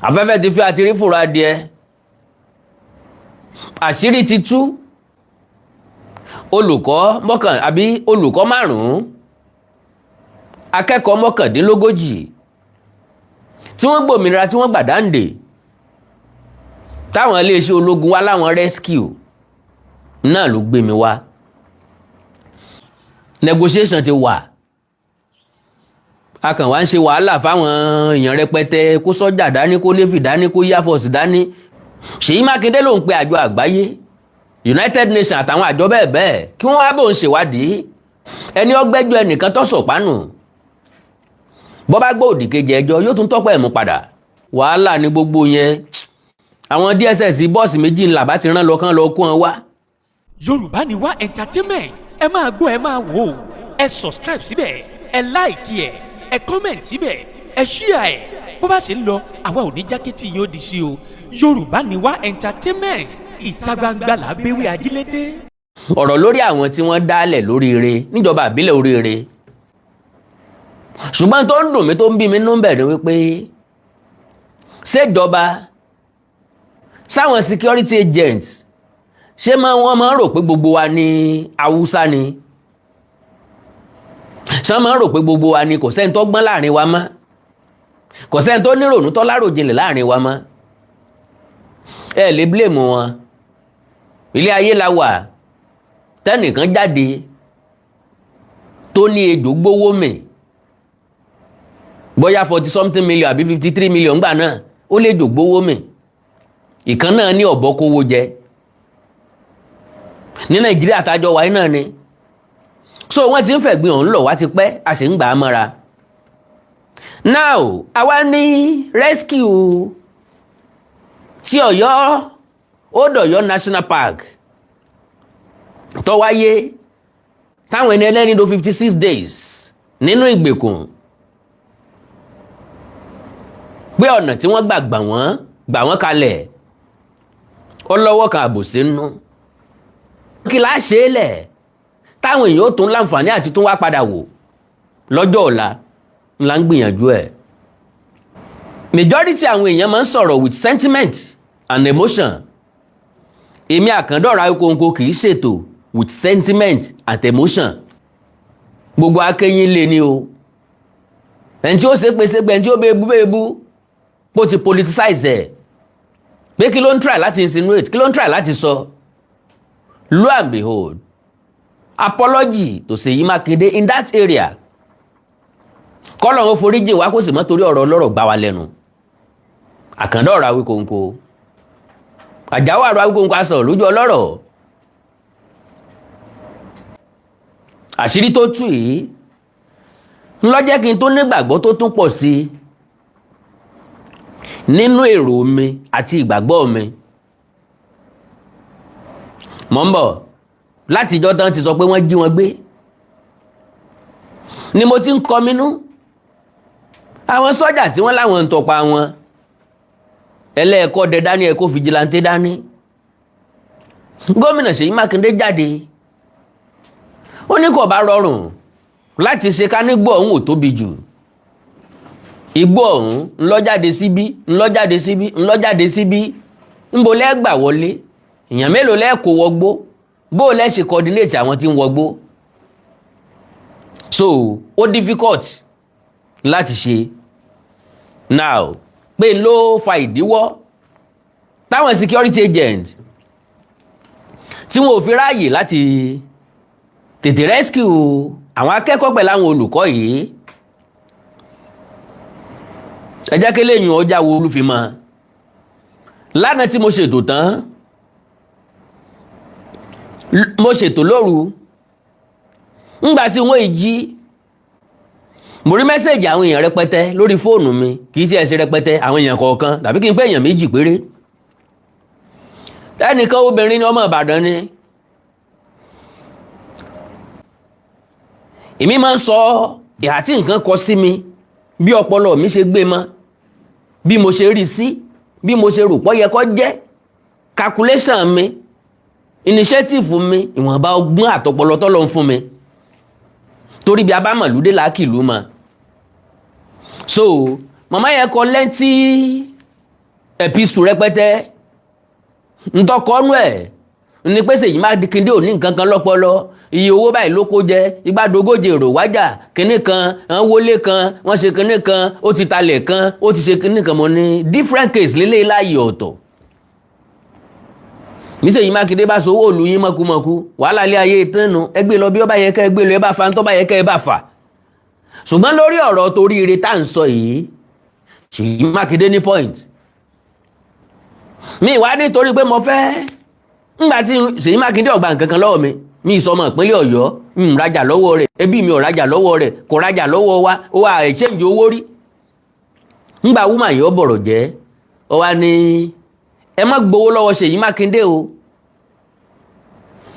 afẹ́fẹ́ ti fi àti rí fùrọ̀ adìẹ àṣírí ti tú olùkọ́ márùn-ún akẹ́kọ̀ọ́ mọ́kàndínlógójì tí wọ́n gbòmìnira tí wọ́n gbàdáǹdè táwọn iléeṣẹ́ ológun wá láwọn rescue náà ló gbé mi wá negotiation ti wà a kàn wá ń ṣe wàhálà fáwọn èèyàn rẹpẹtẹ kó sọ́jà dání kó navy dání kó air force dání Ṣèyí Mákindé ló ń pe àjọ àgbáyé United Nations àtàwọn àjọ bẹ́ẹ̀ bẹ́ẹ̀ kí wọ́n wá bò ń ṣèwádìí ẹni ọgbẹ́jọ́ ẹnìkan tó sọ̀pánù bọ́ bá gbọ́ òdì kejì ẹjọ́ yóò tún tọ́pọ̀ ẹ̀mú padà wàhálà ní gbogbo yẹn àwọn DSS bọ́ọ̀sì méjì ńlá bá ti rán lọ kán lọ kó wọn wá. Yorùbá ni wá entertainment ẹ máa gbọ́ ẹ máa wò ó ẹ subscribe síbẹ̀ ẹ like ẹ comment síbẹ̀ ẹ share ẹ bó bá ṣe ń lọ àwa ò ní jákẹ́tì yóò di sí o Yorùbá ni wá entertainment ìta gbangba là béwé ajílété. ọ̀rọ̀ lórí àwọn tí wọ́n dálẹ̀ lóríire níjọba àbílẹ̀ oríire ṣùgbọ́n tó ń dùn mí tó ń bí mi nínú bẹ̀rẹ̀ wípé ṣèjọba sáwọn security agents ṣé wọ́n máa ń rò pé gbogbo wa ní Haúsá ni ṣé wọ́n máa ń rò pé gbogbo wa ní kò sẹ́ni tó gbọ́n láàrin wa mọ́ kò sẹ́ni tó nírònú tó láròjinlẹ̀ láàrin wa mọ́ ẹ lè blame wọn ilé ayé la wà tẹ́nìkan jáde tó ní ejò gbówó mì bóyá 40 million àbí 53 million gbà náà ó lè jò gbówó mì ìkan náà ní ọ̀bọ kówó jẹ ní Nàìjíríà tájọ wáyé náà ni so wọ́n ti ń fẹ̀gbin ọ̀hún lọ̀ wá ti pẹ́ a sì ń gbà á mọ́ra now àwa ní rescue tí Ọ̀yọ́ Odòyọ́ National Park tó wáyé táwọn ẹni ẹlẹ́ni do 56 days nínú ìgbèkùn pé ọ̀nà tí wọ́n gbà wọ́n kalẹ̀ ó lọ́wọ́ kan àbòsí nínú kí láá ṣe é lẹ̀ táwọn èèyàn ó tún láǹfààní àti tún wá padà wò lọ́jọ́ ọ̀la ńlá ń gbìyànjú ẹ̀ majority àwọn èèyàn máa ń sọ̀rọ̀ with sentiment and emotion èmi Àkàndọ̀rọ̀ Awíkonko kì í ṣètò with sentiment and emotion gbogbo akẹ́yìn lé ní o ẹni tí ó ṣe pèsè ẹni tí ó bẹ́ẹ̀bú bó ti politicize ẹ̀ pé kí ló ń try láti insinuate kí ló ń try láti sọ lo and behold apology to Ṣèyí Mákindé in that area kọ́lọ̀ ń foríjì wá kó sì mọ́ torí ọ̀rọ̀ ọlọ́rọ̀ gbá wa lẹ́nu Àkàndọ̀rọ̀ Awíkonko Àjàwàrò Awíkonko asọ̀rọ̀ lójú ọlọ́rọ̀ àṣírí tó tú yìí ńlọ́jẹ́ kí n tó nígbàgbọ́ tó tún pọ̀ sí nínú èrò mi àti ìgbàgbọ́ mi mọ̀ ń bọ̀ láti ìjọ tán ti sọ pé wọ́n jí wọn gbé ni mo ti ń kọminú àwọn sọ́jà tí wọ́n láwọn ń tọpa wọn ẹlẹ́ẹ̀kọ́ dẹ dání ẹ̀kọ́ fìjìláńtẹ́ dání gómìnà Ṣèyí Mákindé jáde ó ní kò bá rọrùn láti ṣe ká nígbó ọ̀hún ò tóbi jù igbó ọ̀hún ńlọ́jáde síbí ńlọ́jáde síbí ńlọ́jáde síbí ńbo lẹ́gbà wọlé èèyàn mélòó lẹ́ẹ̀kọ́ wọgbó bó lẹ́ ṣe coordinate àwọn tí ń wọgbó so ó difficult láti ṣe now pé ló fa ìdíwọ́ táwọn security agent tí wọn ò fi ráàyè láti tètè rescue àwọn akẹ́kọ̀ọ́ pẹ̀lú àwọn olùkọ́ yìí ẹ jẹ́ kí lẹ́yìn ọjà wo olúfimọ́ lánàá tí mo ṣètò tán mo ṣètò lóru ńgbà tí wọ́n jí mo rí mẹ́sẹ̀jì àwọn èèyàn rẹpẹtẹ lórí fóònù mi kì í ṣe ẹ̀ṣẹ̀ rẹpẹtẹ àwọn èèyàn kọ̀ọ̀kan tàbí kí n pé èèyàn méjì péré ẹnìkan obìnrin ni ọmọ Ìbàdàn ni èmi máa ń sọ ìhà tí nǹkan kọ sí mi bí ọpọlọ mi ṣe gbé mọ́ bí mo ṣe rí sí bí mo ṣe rò pọ́ yẹ kó jẹ́ calculation mi initiative mi ìwọ̀nba ọgbọ́n àtọpọlọ tọ́lọ́ ń fún mi torí bí abámọ̀lúdé làákìlú mọ́ so màmá yẹn kọ lẹ́ntì epistle rẹpẹtẹ ntọ́kọ́nú ẹ̀ ní pé Ṣèyí Mákindé ò ní nǹkan kan lọ́pọlọ, iye owó báyìí ló kó jẹ, igbádogóje èrò wájà kinní kan, wọ́n wọlé kan, wọ́n ṣe kinní kan, ó ti talẹ̀ kan, ó ti ṣe kinní kan. Mo ní different case lélẹ́yìí láàyè ọ̀tọ̀. ní Ṣèyí Mákindé bá sowó òlu yín mọ́kúmọ́kú, wàhálà ilé ayé ìtànnù, ẹgbẹ́ lọ bí ó bá yẹ kẹ́ ẹgbẹ́ lọ, ẹ bá fa ń tọ́ bá yẹ kẹ́ ẹ bá fà. ṣùgbọ́n lórí ọ̀rọ̀ torí ire tá à ń sọ yìí, Ṣèyí Mákindé ní point. mi wá nítorí pé mo fẹ́ ńgbà tí Ṣèyí Mákindé ò gba nǹkan kan lọ́wọ́ mi ìsọmọ ìpínlẹ̀ Ọ̀yọ́, ń rajà lọ́wọ́ rẹ̀, ẹbí mi ò rajà lọ́wọ́ rẹ̀, kò rajà lọ́wọ́ wa, ó wà exchange owó rí. ńgbà woman yìí ó bọ̀rọ̀ jẹ́, ó wá ní ẹ má gbowó lọ́wọ́ Ṣèyí Mákindé o.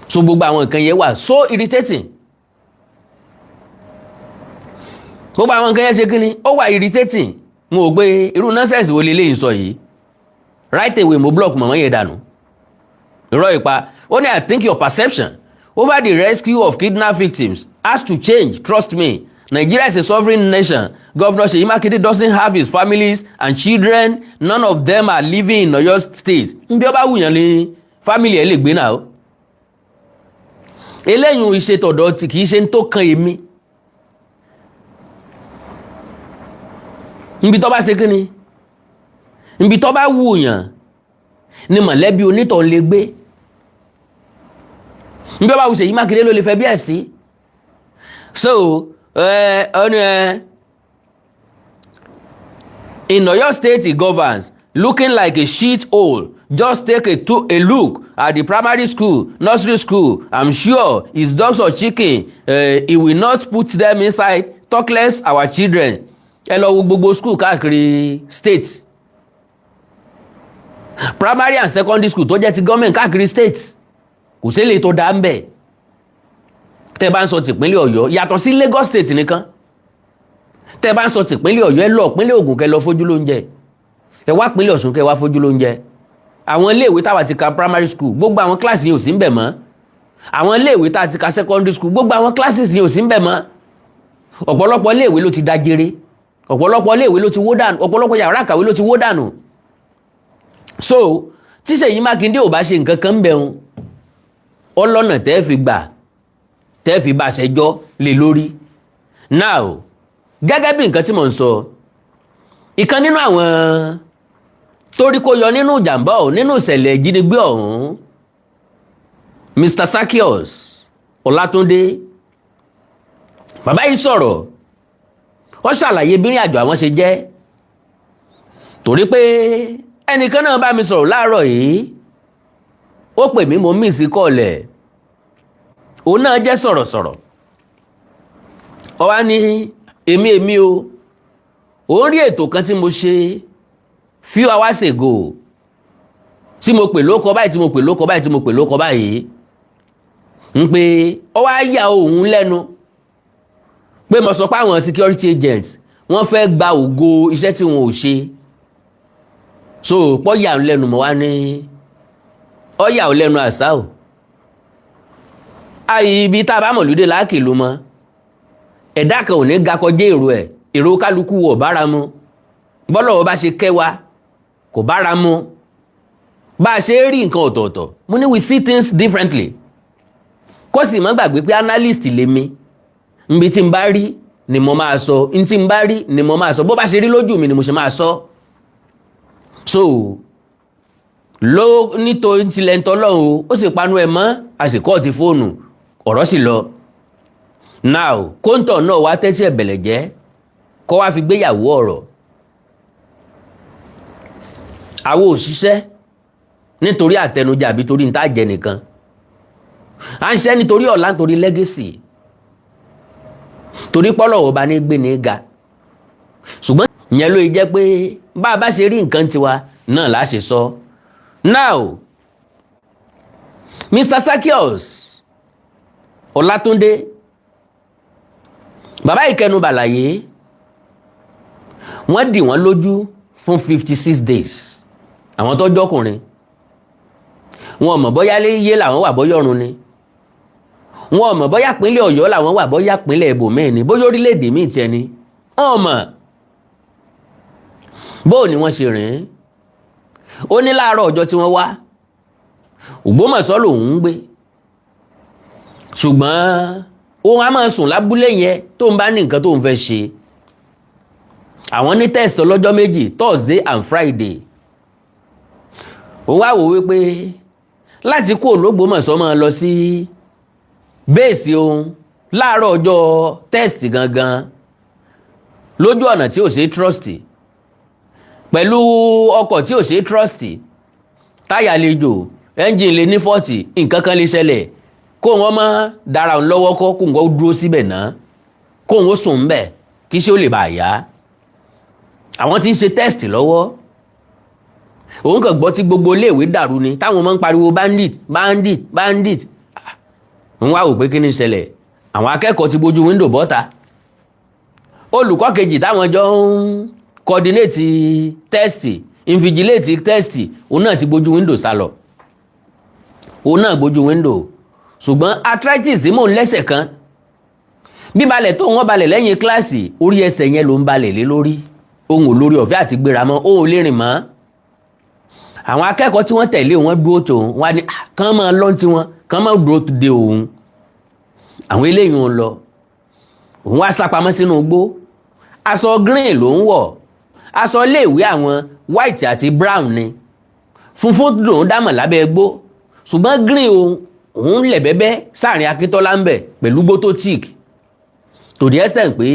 so gbogbo àwọn nǹkan yẹn wà so irritating. gbogbo àwọn nǹkan yẹn ṣe kí ni ó wà irritating. mo ò gbé irú nonsense wo leléyìí sọ yìí, right away mo block mọ̀mọ́ yẹn dànù. irọ́ ìpa ó ní I think your perception over the rescue of kidnapped victims has to change, trust me. Nigeria is a sovereign nation. Governor Seyi Makinde doesn't have his families and children. None of them are living in Oyo State. Bí ó bá wùyàn ní family ẹ̀ lè gbé náà. eléyìn iṣẹ́ tọ̀dọ̀ tí kìí ṣe tó kan èmi. níbi tó bá ṣe kí ni níbi tó bá wùyàn ni mọ̀lẹ́bí onítọ̀ lè gbé. níbi ó bá wù Ṣèyí Mákindé ló lè fẹ́ bí ẹ̀ sí. So in Oyo State he governs, looking like a shit hole. Just take a look at the primary school, nursery school. I'm sure his dogs or chicken, he will not put them inside. Talk less our children. Ẹ lọ wo gbogbo school káàkiri state. Primary and secondary school tó jẹ́ ti government káàkiri state. Kò sí èlé tó dá ń bẹ̀. Tẹ́ bá ń sọ tìpínlẹ̀ Ọ̀yọ́ yàtọ̀ sí Lagos State nìkan. Tẹ́ bá ń sọ tìpínlẹ̀ Ọ̀yọ́ ẹ lọ ìpínlẹ̀ Ògùn kẹ́ lọ fojú lóúnjẹ. Ẹ wá ìpínlẹ̀ Ọ̀ṣun kẹ́ wá fojú lóúnjẹ. Àwọn iléèwé táwa ti ka primary school gbogbo àwọn kíláàsì yìí ò sí ń bẹ̀ mọ́. Àwọn iléèwé tá ti ka secondary school gbogbo àwọn classes yìí ò sí ń bẹ̀ mọ́. Ọ̀pọ̀lọpọ̀ iléèwé ló ti dájere. Ọ̀pọ̀lọpọ̀ iléèwé ló ti wó dànù. Ọ̀pọ̀lọpọ̀ yàrá ìkàwé ló ti wó dànù. So tí Ṣèyí Mákindé ò bá ṣe nǹkan kan ń bẹ̀rùn ọlọ́nà tẹ́ fi gbà tẹ́ fi bá ṣẹjọ́ lé lórí. Now gẹ́gẹ́ bí nǹkan tí mò ń sọ, ìkan nínú àwọn torí kó yọ nínú ìjàmbá ọ̀hún, nínú ìṣẹ̀lẹ̀ ìjínigbé ọ̀hún, Mr. Sakios Ọlátúndé, bàbá yìí sọ̀rọ̀, ó ṣàlàyé bí ìrìn àjò àwọn ṣe jẹ́. Torí pé ẹnìkan náà bá mi sọ̀rọ̀ láàárọ̀ yìí, ó pè mí mo miss kọ́ọ̀lẹ̀, òun náà jẹ́ sọ̀rọ̀sọ̀rọ̀. Ó wá ní èmi o, òun rí ètò kan tí mo ṣe few hours ago, tí mo pè lóko báyìí tí mo pè lóko báyìí tí mo pè lóko báyìí, ń pé ó wá yà òun lẹ́nu pé mo sọ pé àwọn security agents wọ́n fẹ́ gba ògo iṣẹ́ tí wọn ò ṣe. So pọ́ yà ń lẹ́nu mọ́ wá ní ọ yà ò lẹ́nu àṣà ò. Àyè ibi tá a bá mọ̀lúdé láàkì ló mọ́. Ẹ̀dá kan ò ní ga kọjá èrò ẹ̀, èrò kálukú wọ̀ bára mu. Bọ́lọ̀ bá ṣe kẹwa kò bára mu. Bá a ṣe rí nǹkan ọ̀tọ̀ọ̀tọ̀. Mo ní we see things differently. Kó sì má gbàgbé pé analyst lèmi. Nbi tí n bá rí ni mo máa sọ, n tí n bá rí ni mo máa sọ, bó bá ṣe rí lójú mi ni mo ṣe máa sọ. So ló nítorí tilẹ̀ ń tọ́lọ́run ó sì panu ẹ̀ mọ́ àsìkò ti fóònù ọ̀rọ̀ sì lọ. Now kóńtọ̀ náà wá tẹ́sí ẹ̀bẹ̀lẹ̀ jẹ́ kó wá fi gbéyàwó ọ̀rọ̀. Àwọn òṣìṣẹ́ nítorí àtẹnujẹ àbí torí ń tá jẹ nìkan, à ń ṣe nítorí ọ̀la nítorí legacy, torí pọ́lọ̀ ọba ní gbé ní ga. Ṣùgbọ́n ìyẹn ló jẹ́ pé bá a bá ṣe rí nǹkan tiwa náà là á ṣe sọ. Now Mr. Sakios Ọlátúndé, bàbá ìkẹnu bàlàyé, wọ́n dì wọ́n lójú fún 56 days. Àwọn tó jọkùnrin wọn mọ̀ bóyá yé làwọn wà bóyá ọ̀run ni, wọn mọ̀ bóyá pínlẹ̀ Ọ̀yọ́ làwọn wà bóyá pínlẹ̀ ibòmíì ni, bóyá orílẹ̀-èdè míì tiẹ̀ ni, wọn mọ̀ bóò ni wọ́n ṣe rìn. ó ní láàárọ̀ ọjọ́ tí wọ́n wá Ògbómọ̀ṣọ́ lòun ń gbé ṣùgbọ́n òun á máa sùn lábúlé yẹn tó ń bá ní nǹkan tó ń fẹ́ ṣe. Àwọn ní test ọlọ́jọ́ méjì Thursday and Friday. Òun wá wò wípé láti kó l'Ógbómọ̀ṣọ́ máa lọ sí bẹ́ẹ̀sì òun láàárọ̀ ọjọ́ test gangan lójú ọ̀nà tí ò ṣe trust pẹ̀lú ọkọ̀ tí ò ṣe trust táyà lè jò ẹ́ńjìn lè ní 40 nǹkan kan lè ṣẹlẹ̀ kó wọn má dára òun lọ́wọ́ kọ́ kó wọn dúró síbẹ̀ náà kó wọn sùn ńbẹ̀ kí ṣé ó lè bá yá. Àwọn tí ń ṣe test lọ́wọ́ òun kàn gbọ́ tí gbogbo iléèwé dàrú ni táwọn máa ń pariwo bandit bandit bandit. Wọ́n wá wò pé kí ni ṣẹlẹ̀ àwọn akẹ́kọ̀ọ́ ti bójú window bọ́ta. Olùkọ́ kejì táwọn jọ ń coordinate test invigilate test òun náà ti bójú window sálọ. Òun náà bójú window ṣùgbọ́n arthritis mò ń lẹ́sẹ̀ kan bíbalẹ̀ tó wọ́n balẹ̀ lẹ́yìn kíláàsì orí ẹsẹ̀ yẹn ló ń balẹ̀ lé lórí ohun olórí ọ̀fẹ́ àti gbéra mọ́ ohun lè rìn mọ́. Àwọn akẹ́kọ̀ọ́ tí wọ́n tẹ̀lé wọn dúró tó wọn ni kán máa lọ́n tí wọn kán máa dúró de òun. Àwọn eléyìí ń lọ òun wá sápamọ́ sínú igbó aṣọ green ló ń wọ̀ aṣọ iléèwé àwọn white àti brown ni funfun lòun dámọ̀ lábẹ́ igbó ṣùgbọ́n green òun lẹ̀ bẹ́bẹ́ sáàrin Akíntọ́lá ń bẹ̀ pẹ̀lú gbótó tíìk tòdí ẹsẹ̀ pé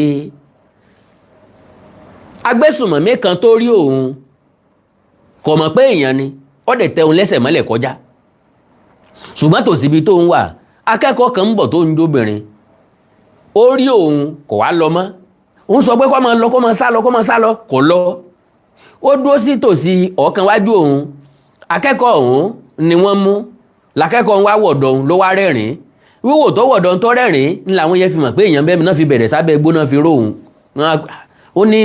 agbésùmọ̀mí kan tó rí òun kò mọ̀ pé èèyàn ni ó dẹ̀ tẹ òun lẹ́sẹ̀ mọ́lẹ̀ kọjá ṣùgbọ́n tòsíbi tó ń wà akẹ́kọ̀ọ́ kan ń bọ̀ tó ń jóbìnrin ó rí òun kò wá lọ mọ́ òun sọ pé kó máa lọ kó máa sá lọ kò lọ ó dúró sí tòsí ọ̀kan wájú òun akẹ́kọ̀ọ́ òun ni wọ́n mú lakẹ́kọ̀ọ́ wá wọ̀dọ̀ òun ló wá rẹ́rìn wíwò tó wọ̀dọ̀ tó rẹ́rìn ní làwọn yẹn fi mọ̀ pé èèyàn bẹ́ẹ̀ mi náà fi bẹ̀rẹ̀ sábẹ́ igbó náà fi róhun ó ní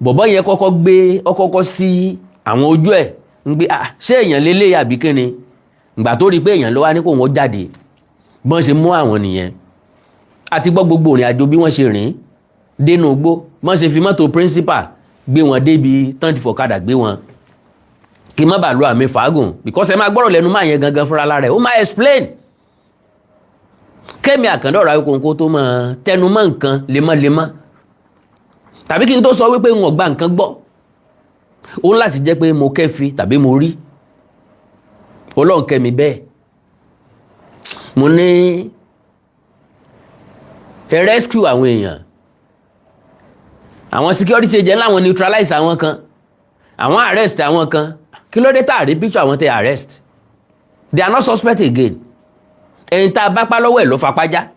bọ̀bọ́ yẹn kọ́kọ́ sí àwọn ojú ẹ̀ ń gbé ṣé èèyàn lélẹ̀ àbí kíni ìgbà tó rí pé èèyàn ló wá ní kó wọ́n jáde bọ́n ṣe mú àwọn nìyẹn àti gbọ́ gbogbo ìrìn àjò bí wọ́n ṣe rìn dénú igbó bọ́n ṣe fi mọ́tò principal gbé wọn débi tán ti fọ̀kadà gbé wọn kí má bàa lo àmì fàágùn because ẹ máa gbọ́rọ̀ lẹ́nu máa yẹn gangan fúnra lára ẹ̀ ó máa explain Kẹ́mi Àkàndọ̀rọ̀ Awíkonko tó máa tẹnumọ́ nǹkan lemọ́lemọ́ tàbí kí n tó sọ wípé wọn gba nǹkan gbọ́ ó láti jẹ́ pé mo kẹ́fi tàbí mo rí Ọlọ́run kẹ́mi bẹ́ẹ̀ mo ní ẹ rescue àwọn èèyàn àwọn security agent láwọn neutralize àwọn kan àwọn arrest àwọn kan kí ló dé tá a rí picture àwọn tẹ arrest they are not suspect again ẹni tá a bá pa lọ́wọ́ ẹ̀ ló fapá já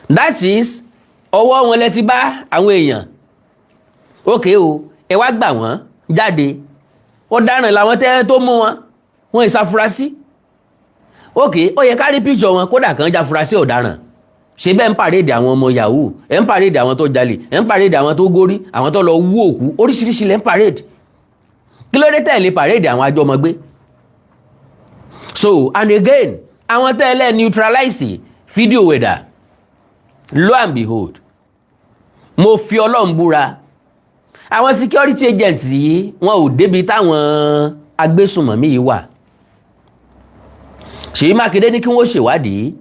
that is ọwọ́ wọn lẹ ti bá àwọn èèyàn ókè o ẹ wá gbà wọ́n jáde ọ̀daràn làwọn tẹ́ tó mú wọn ìsàfurasí ókè ó yẹ ká rí picture wọn kódà kan jáfurasí ọ̀daràn ṣe bẹ́ẹ̀ ń pàrédè àwọn ọmọ yahoo ẹ̀ ń pàrédè àwọn tó jalè ẹ̀ ń pàrédè àwọn tó górí àwọn tó lọ wú òkú oríṣiríṣi lẹ́ ń pàrédè kí ló dé tẹ̀lé pàrédè àwọn àjọmọgbé so and again àwọn tẹ́lẹ̀ neutralize fídíò wẹ̀dà lo and behold mo fi Ọlọ́run búra àwọn security agents yìí wọn ò débi táwọn agbésùnmọ̀mí yìí wà Ṣèyí Mákindé ní kí wọ́n ṣèwádìí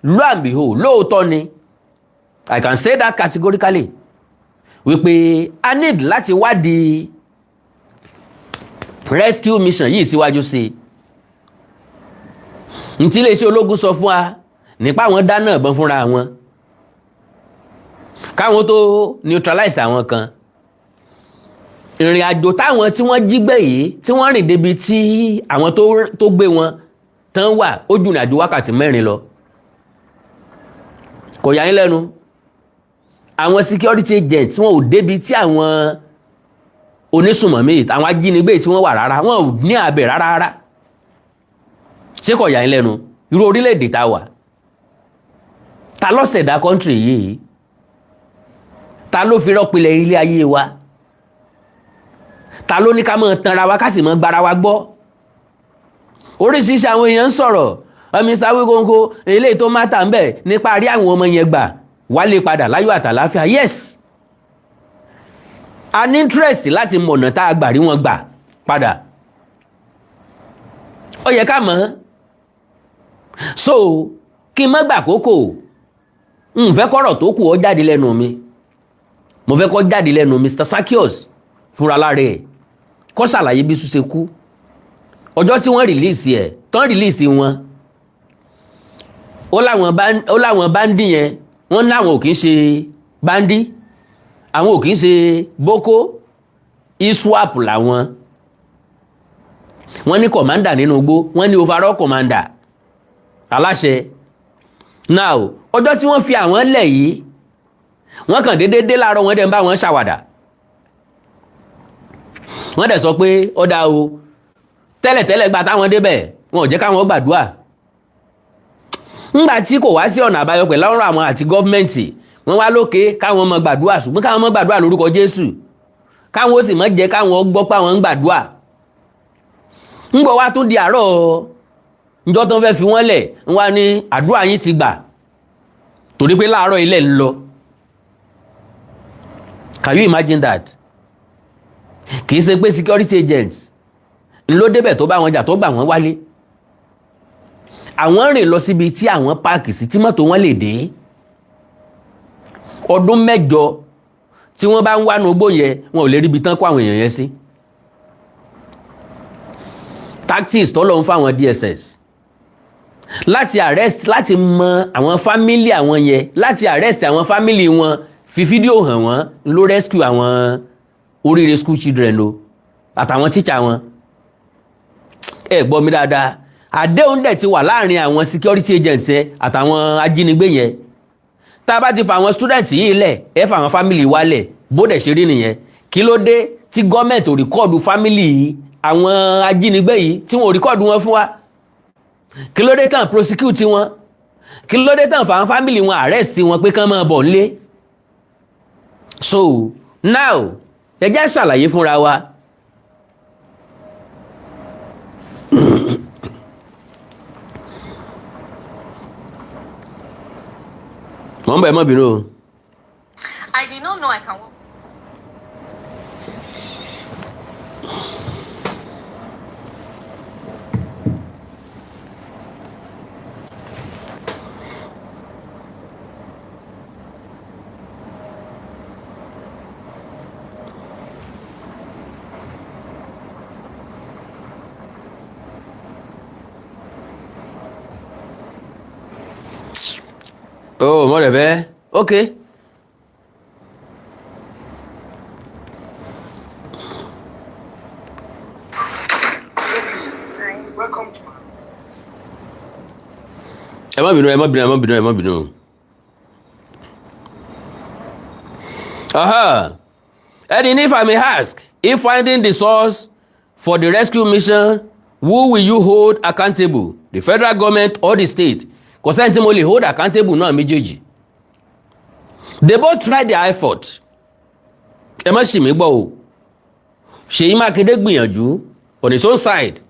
lo and behold lóòótọ́ ni I can say that categorically wípé a need láti wádìí rescue mission yìí síwájú sí i ntí iléeṣẹ́ ológun sọ fún wa nípa àwọn dáná ìbọn fúnra wọn káwọn tó neutralize àwọn kan ìrìn àjò táwọn tí wọ́n jí gbé yìí tí wọ́n rìn débi tí àwọn tó gbé wọn tán wà ó jù ní àjò wákàtí 4 lọ kò yà yín lẹ́nu àwọn security agents wọn ò débi tí àwọn onísùnmọ̀mí àwọn ajínigbé tí wọ́n wà rárá wọn ò ní àbẹ̀ rárá ṣé kò yà yín lẹ́nu irú orílẹ̀-èdè tá wà ta ló ṣẹ̀dá kọ́ńtírì yìí ta ló fi rọ́pìlẹ̀ ilé ayé wa ta ló ní ká máa tanra wa ká sì máa gbára wa gbọ́ oríṣiríṣi àwọn èèyàn ń sọ̀rọ̀ Mr. Awíkonko eléyìí tó mátà ń bẹ̀ nípa rí àwọn ọmọ yẹn gbà wálé padà láyọ̀ àtàláfíà yes an interest láti mọ̀nà tá a gbà rí wọn gbà padà ó yẹ ká mọ̀. So kí n má gbà kókò n fẹ́ kọ́rọ̀ tó kù ó jáde lẹ́nu mi, mo fẹ́ kó jáde lẹ́nu Mr. Sakios fúnra lára ẹ̀ kó ṣàlàyé bí Ṣú ṣe kú. Ọjọ́ tí wọ́n rìlíìsì ẹ̀ tán rìlíìsì wọn, ó láwọn báńdì yẹn wọ́n láwọn ò kì í ṣe báńdì, àwọn ò kì í ṣe boko, iswap làwọn. Wọ́n ní kọ̀mándà nínú igbó, wọ́n ní overall commander aláṣẹ. Now ọjọ́ tí wọ́n fi àwọn lẹ̀ yìí, wọ́n kàn déédéé dé láàárọ̀, wọ́n dẹ̀ ń bá wọn ṣàwàdà. Wọ́n dẹ̀ sọ pé ó dá o, tẹ́lẹ̀tẹ́lẹ̀ gba táwọn débẹ̀ wọn ò jẹ́ káwọn gbàdúrà. Ńgbà tí kò wá sí ọ̀nà àbáyọ pẹ̀lú ọ̀rọ̀ àwọn àti gọ́ọ̀mẹ̀ntì, wọ́n wá lókè káwọn mọ gbàdúrà, ṣùgbọ́n káwọn mọ gbàdúrà lórúkọ Jésù, káwọn ó sì mọ jẹ́ káwọn gbọ́ pé àwọn ń gbàdúrà. Ńgbọ́ wá tún di àárọ̀ njọ́ tó ń fẹ́ fi wọ́n lẹ̀, ń wá ní àdúrà yín ti gbà torí pé láàárọ̀ ilẹ̀ ń lọ. Can you imagine that? Kì í ṣe pé security agents ló débẹ̀ tó bá wọn jà tó gbà wọ́n wálé. Àwọn rìn lọ síbi tí àwọn páàkì sí tí mọ́tò wọn lè dé. Ọdún 8 tí wọ́n bá ń wá nu igbó yẹn, wọn ò lè ríbi tán kó àwọn èèyàn yẹn sí. Tactics tó lọ ń fáwọn DSS láti arrest, láti mọ àwọn family àwọn yẹn, láti arrest àwọn family wọn, fi fídíò hàn wọ́n, ló rescue àwọn Oríire school children lọ àtàwọn teacher wọn. Ẹ gbọ́ mi dáadáa, àdéhùn dẹ̀ ti wà láàrin àwọn security agents àtàwọn ajínigbé yẹn. Tá a bá ti fa àwọn students yìí lẹ̀, ẹ fa àwọn family wa lẹ̀, bó dẹ̀ ṣe rí nìyẹn. Kí ló dé tí gọ́ọ̀mẹ̀ntì ò rìkọ́ọ̀dù family àwọn ajínigbé yìí tí wọn ò rìkọ́ọ̀dù wọn fún wa? Kí ló dé tán prosecute wọn? Kí ló dé tán fa àwọn family wọn arrest wọn pé kán máa bọ̀ nílé? So now ẹ jẹ́ ṣàlàyé fúnra wa. Mọ̀ ń bẹ̀ mọ́ bínú o. I did not know I can walk. Oh, mo rẹ̀ fẹ́. Okay. Welcome to Ẹ má bínú. And if I may ask, if finding the source for the rescue mission, who will you hold accountable? The federal government or the state? Kò sẹ́ni tí mo lè hold accountable náà méjèèjì. They both tried their effort. Ẹ má ṣì mí gbọ́ o. Ṣèyí Mákindé gbìyànjú on his own side.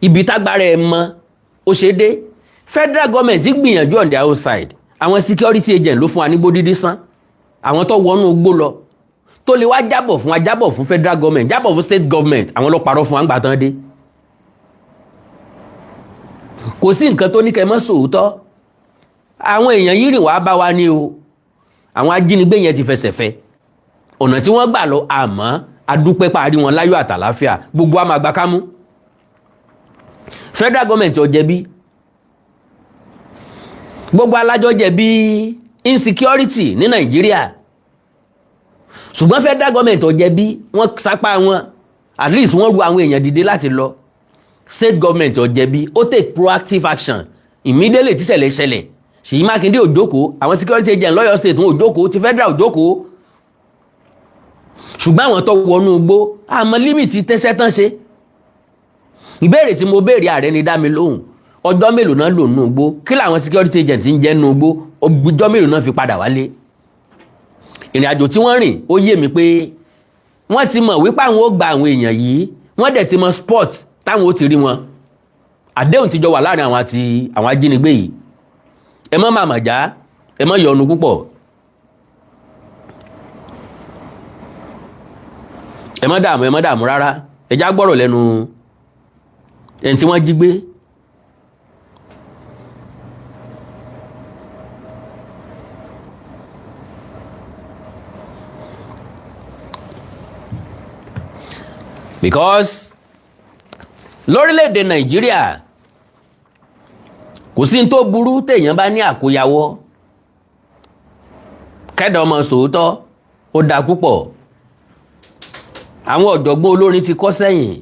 Ibi tágbára ẹ mọ ó ṣe dé. Federal government gbìyànjú on their own side. Àwọn security agent ló fún wa ní gbódídí sán. Àwọn tó wọnú gbó lọ. Tó lè wá jábọ̀ fún federal government, jábọ̀ fún state government. Àwọn ló parọ́ fún àgbà tán dé. Kò sí nǹkan tó ní kẹ́ mọ́ sòótọ́. Àwọn èèyàn yìí rìn wá bá wa ní o. Àwọn ajínigbé yẹn ti fẹsẹ̀ fẹ́. Ọ̀nà tí wọ́n gbà lọ àmọ́ adúpẹ́ parí wọn láyọ̀ àtàláfíà. Gbogbo a máa gbà kámú. Federal government ò jẹ̀bi. Gbogbo alájọ jẹ̀bi insecurity ní Nàìjíríà. Ṣùgbọ́n federal government ò jẹ̀bi, wọ́n sápá wọn. At least wọ́n ru àwọn èèyàn dìde láti lọ. State government ò jẹ̀bi, ó take proactive action immediately tí ṣẹlẹ̀. Ṣèyí Mákindé ò jókòó, àwọn security agent lọ́yọ̀ state wọn ò jókòó, ti federal ò jókòó. Ṣùgbọ́n àwọn tó wọnú igbó àmọ́ límìtì tẹ́ṣẹ́ tán ṣe. Ìbéèrè tí mo béèrè ààrẹ ni dá mi lóhùn. Ọjọ́ mélòó náà lò nínú igbó? Kí làwọn security agent ń jẹ́ nínú igbó? Ọjọ́ mélòó náà fi padà wálé? Ìrìn àjò tí wọ́n rìn ó yé mi pé wọ́n ti mọ̀ wípé àwọn ó gba àwọn èèyàn yìí, wọ́n dẹ̀ ti mọ sport táwọn ó ti rí wọn. Àdéhùn ti jọ wà láàrin àwọn àti àwọn ajínigbé yìí. Ẹ má màmá já, ẹ má yọnu púpọ̀. Ẹ má dààmú rárá. Ẹ já gbọ́rọ̀ lẹ́nu ẹni tí wọ́n jí gbé. Because lórílẹ̀‐èdè Nàìjíríà kò sí ní tó burú téèyàn bá ní àkóyawọ́, kẹ́dà ọmọ sòótọ́ ó dáa púpọ̀. Àwọn ọ̀jọ̀gbọ́n olórin ti kọ sẹ́yìn,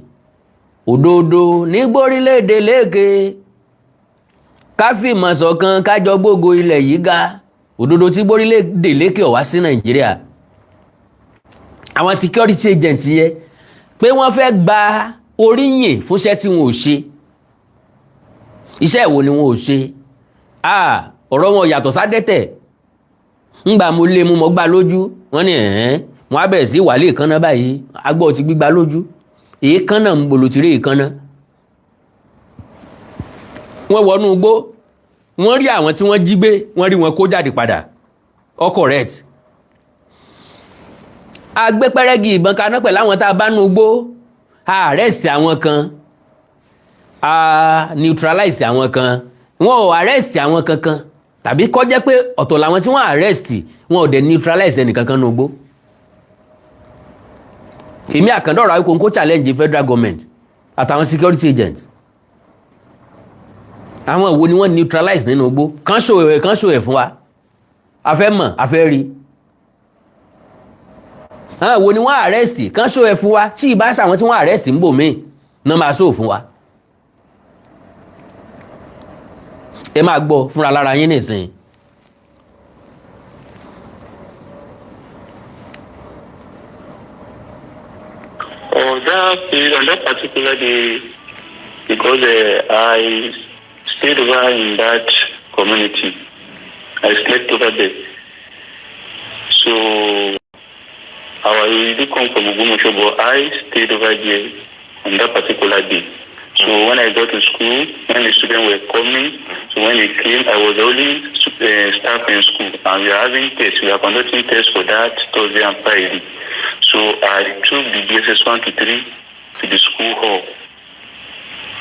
òdodo ní gbórílẹ̀‐èdè léèké, káfíìmọ̀ ṣọ̀kan kájọ gbógo ilẹ̀ yìí ga. Òdodo tí gbórílẹ̀‐èdè léèké ó wá sí Nàìjíríà. Àwọn security agent yẹn pé wọ́n fẹ́ gba oríyìn fúnṣẹ́ tí wọn ò ṣe. Iṣẹ́ ìwo ni wọn ò ṣe? Ọ̀rọ̀ wọn yàtọ̀ sádẹ́tẹ̀. Ńgbà mo lé mú mọ́ gbá lójú, wọ́n ní wọ́n á bẹ̀rẹ̀ sí wàlé ìkànnà báyìí, agbọ́ ti gbígbá lójú. Èékánná ń bolo ti rí ìkànnà. Wọ́n wọnú igbó, wọ́n rí àwọn tí wọ́n jí gbé, wọ́n rí wọn kó jáde padà. All correct. A gbé pẹ́rẹ́gì ìbọn kaná pẹ̀lú àwọn tá a bá nú igbó, a arrest àwọn kan, a neutralize àwọn kan, wọn ò arrest àwọn kankan, tàbí kó jẹ́ pé ọ̀tọ̀ làwọn tí wọ́n arrest, wọn ò dẹ̀ neutralize ẹnì kankan nú igbó. Èmi Àkàndọ̀rọ̀ Awíkonko challenge federal government àtàwọn security agents. Àwọn ìwo ni wọ́n neutralize nínú igbó? Kán show ẹ̀ fún wa. A fẹ́ mọ̀, a fẹ́ rí. Àwọn ìwo ni wọ́n arrest? Kán show ẹ̀ fún wa. Tí ìbá ṣàwọn tí wọ́n arrest ń bò mí náà máa show fún wa. Ẹ máa gbọ́ fúnra lára yín nìsín. On that particular day, because I stayed over in that community, I slept over there. So I did come from Ogbomoso, but I stayed over there on that particular day. So when I got to school, when the students were coming, so when they came, I was the only staff in school, and we are having tests. We are conducting tests for that Thursday and Friday. So I took the GSS 1 to 3 to the school hall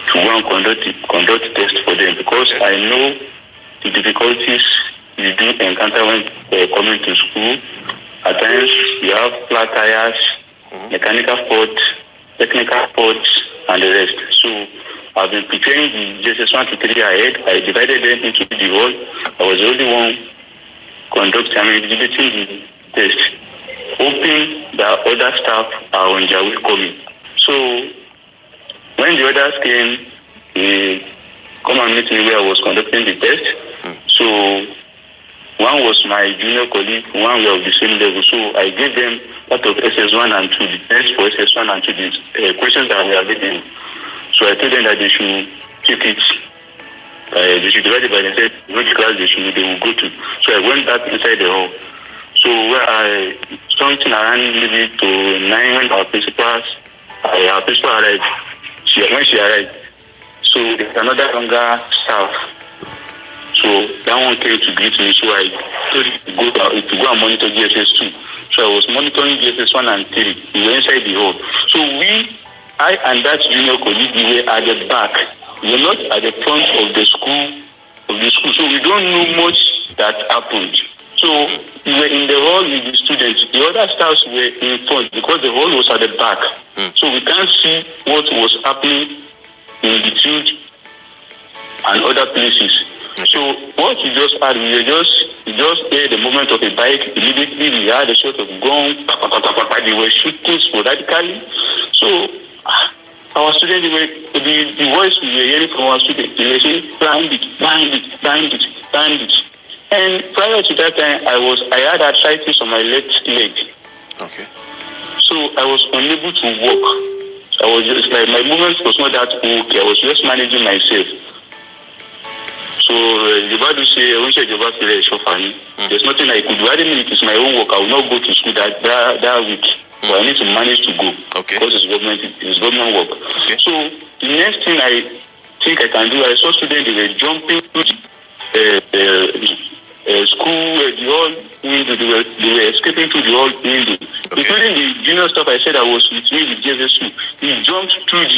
to go and conduct test for them, because I know the difficulties you do encounter when coming to school. At times you have flat tires, mechanical faults, technical faults, and the rest. So I've been preparing the GSS 1 to 3 ahead. I divided them into the hall. I was the only one exhibiting the test, hoping that other staff are on their way coming. So when the others came, they come and meet me where I was conducting the test. So one was my junior colleague, one we are of the same level. So I gave them part of SS1 and 2, the test for SS1 and 2, the questions that we are getting. So I told them that they should take it. They should divide it by themselves, which class they will go to. So I went back inside the hall. So where something around maybe to 9 when our principal arrived. When she arrived, so there's another younger staff. So that one came to greet me. So I told him to go and monitor GSS 2. So I was monitoring GSS 1 and 3. We were inside the hall. So I and that junior colleague, we were at the back. We were not at the front of the school. So we don't know much that happened. So we were in the hall with the students. The other staffs were in front because the hall was at the back. So we can't see what was happening in the field and other places. So what we just had, we just heard the moment of a bike. Immediately we had a shot of gun. They were shooting sporadically. So our students, the voice we were hearing from our students, they were saying, bandit. And prior to that time, I had arthritis on my left leg. Okay. So I was unable to walk. I was just like, my movement was not that okay. I was just managing myself. So Yoruba do say, there's nothing I could do. I didn't, it is my own work. I will not go to school that week. But I need to manage to go. Okay. Because it's government work. Okay. So the next thing I think I can do, I saw students, they were jumping through the school, the hall window. They were escaping through the hall window. Okay. Including the junior staff I said I was with me with GSS2. He jumped through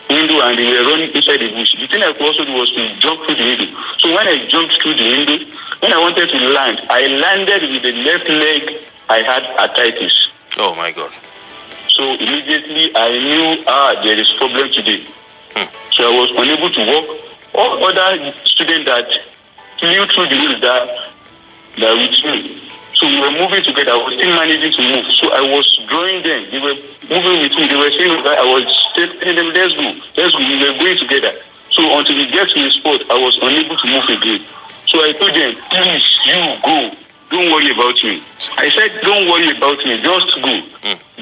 window and they were running inside the bush. The thing I could also do was to jump through the window. So when I jumped through the window, when I wanted to land, I landed with the left leg. I had arthritis. Oh my God. So immediately I knew, there is problem today. So I was unable to walk. All other students that flew through the hills that with me. So we were moving together. I was still managing to move. So I was drawing them. They were moving with me. They were saying that I was telling them, let's go. We were going together. So until we get to the spot, I was unable to move again. So I told them, please, you go. Don't worry about me. I said, don't worry about me. Just go.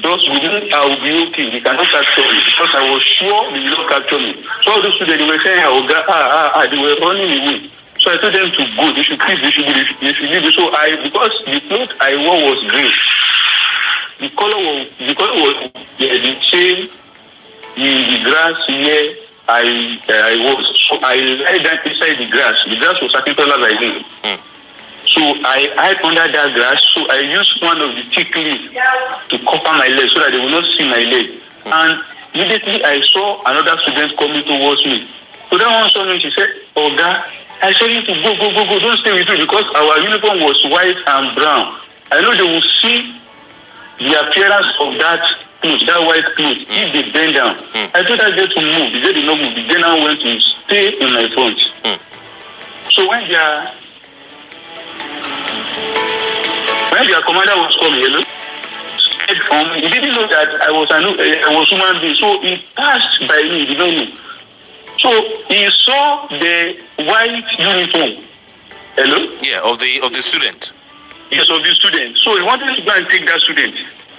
Just go. I will be okay. They cannot capture me. Because I was sure they will not capture me. So all those students, they were saying, they were running away. So I told them to go. They should leave. So because the clothes I wore was green. The color was the same, the grass where I was. So I lay down inside the grass. The grass was as tall as I did. So I hid under that grass. So I used one of the thick leaves to cover my leg so that they will not see my leg. And immediately I saw another student coming towards me. So that one saw me. She said, Oga, I said you to go. Don't stay with me because our uniform was white and brown. I know they will see the appearance of that clothes, that white clothes, if they bend down. I told that girl to move. The girl did not move. The girl now went to stay in my front. So when their commander was coming, he didn't know that I was human being. So he passed by me. He did not know. So he saw the white uniform. Hello? Yeah, of the student. Yes, of the student. So he wanted to go and take that student.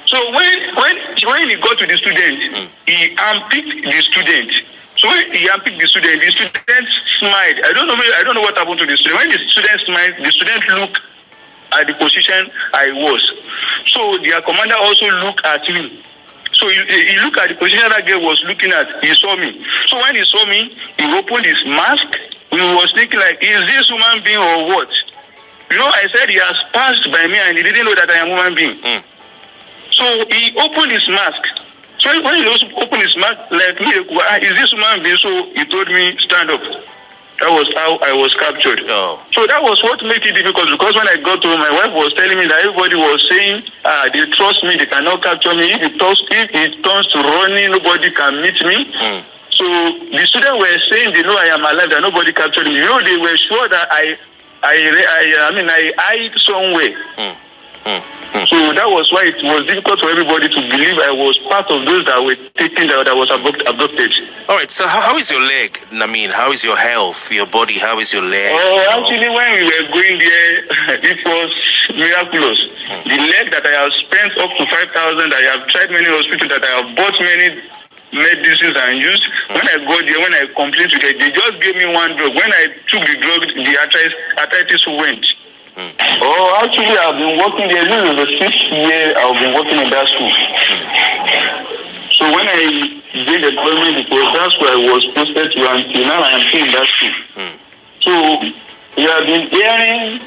So when he got to the student, he unpicked the student. So when he unpicked the student smiled. I don't know what happened to the student. When the student smiled, the student looked at the position I was. So their commander also looked at me. So he looked at the position that girl was looking at. He saw me. So when he saw me, he opened his mask. He was thinking like, is this human being or what? You know, I said he has passed by me and he didn't know that I am a human being. So he opened his mask. So when he opened his mask, like me, is this human being? So he told me, stand up. That was how I was captured. Oh. So that was what made it difficult because when I got home, my wife was telling me that everybody was saying, they trust me, they cannot capture me. If it turns to running, nobody can meet me. So the students were saying they know I am alive, that nobody captured me. You know, they were sure that I hid somewhere. So that was why it was difficult for everybody to believe I was part of those that were taken, that was abducted. All right, so how is your leg, Namin? How is your health, your body? How is your leg? Actually, when we were going there, it was miraculous. The leg that I have spent up to 5,000, I have tried many hospitals, that I have bought many medicines and used. When I got there, when I complained to them, they just gave me one drug. When I took the drug, the arthritis went. Actually, I've been working there. This is the 6th year I've been working in that school. So when I did the employment, that's where I was posted to, until now I am still in that school. So we have been hearing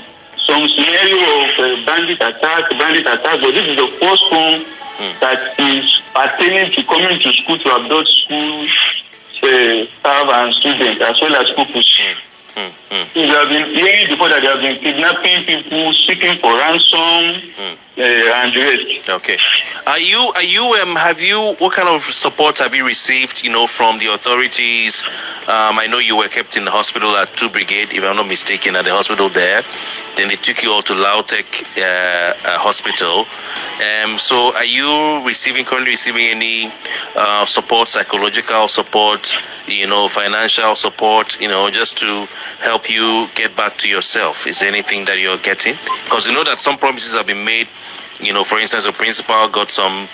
some scenario of bandit attack, but this is the first one that is pertaining to coming to school to abduct school staff and students as well as pupils. We have been hearing before that they have been kidnapping people, seeking for ransom, and the rest. Okay. What kind of support have you received, from the authorities? I know you were kept in the hospital at 2 Brigade, if I'm not mistaken, at the hospital there. Then they took you all to Lautech Hospital. So are you currently receiving any support, psychological support, financial support, just to help you get back to yourself? Is there anything that you're getting? Because you know that some promises have been made. For instance, the principal got some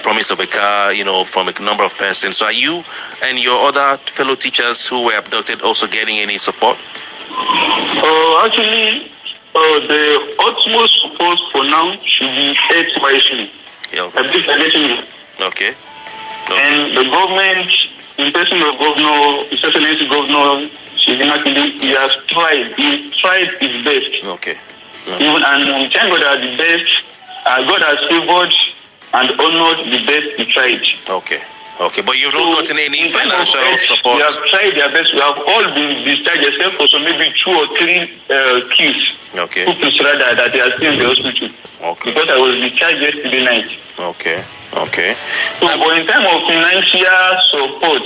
promise of a car, from a number of persons. So are you and your other fellow teachers who were abducted also getting any support? Actually, the utmost support for now should be health wisely. Okay. And the government, in person of His Excellency Governor, he has tried. He tried his best. Okay. And we thank God that the best, God has favored and honored the best he tried. Okay. Okay, but you've not gotten any financial support? We have tried their best. We have all been discharged except for some maybe 2 or 3 kids. Okay. Pupils rather, that they are still in the hospital. Okay. Because I was discharged yesterday night. Okay. Okay. So, but in terms of financial support,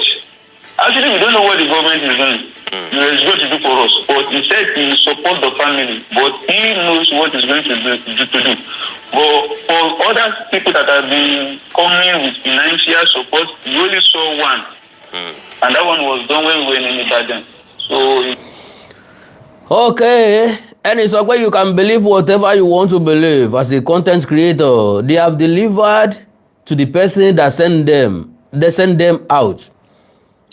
actually we don't know what the government is doing. It's going to do for us. But he said he will support the family. But he knows what he's going to do. But for other people that have been coming with financial support, we only saw one. And that one was done when we were in Ibadan. So... Okay. And it's okay, you can believe whatever you want to believe as a content creator. They have delivered to the person that sent them. They send them out.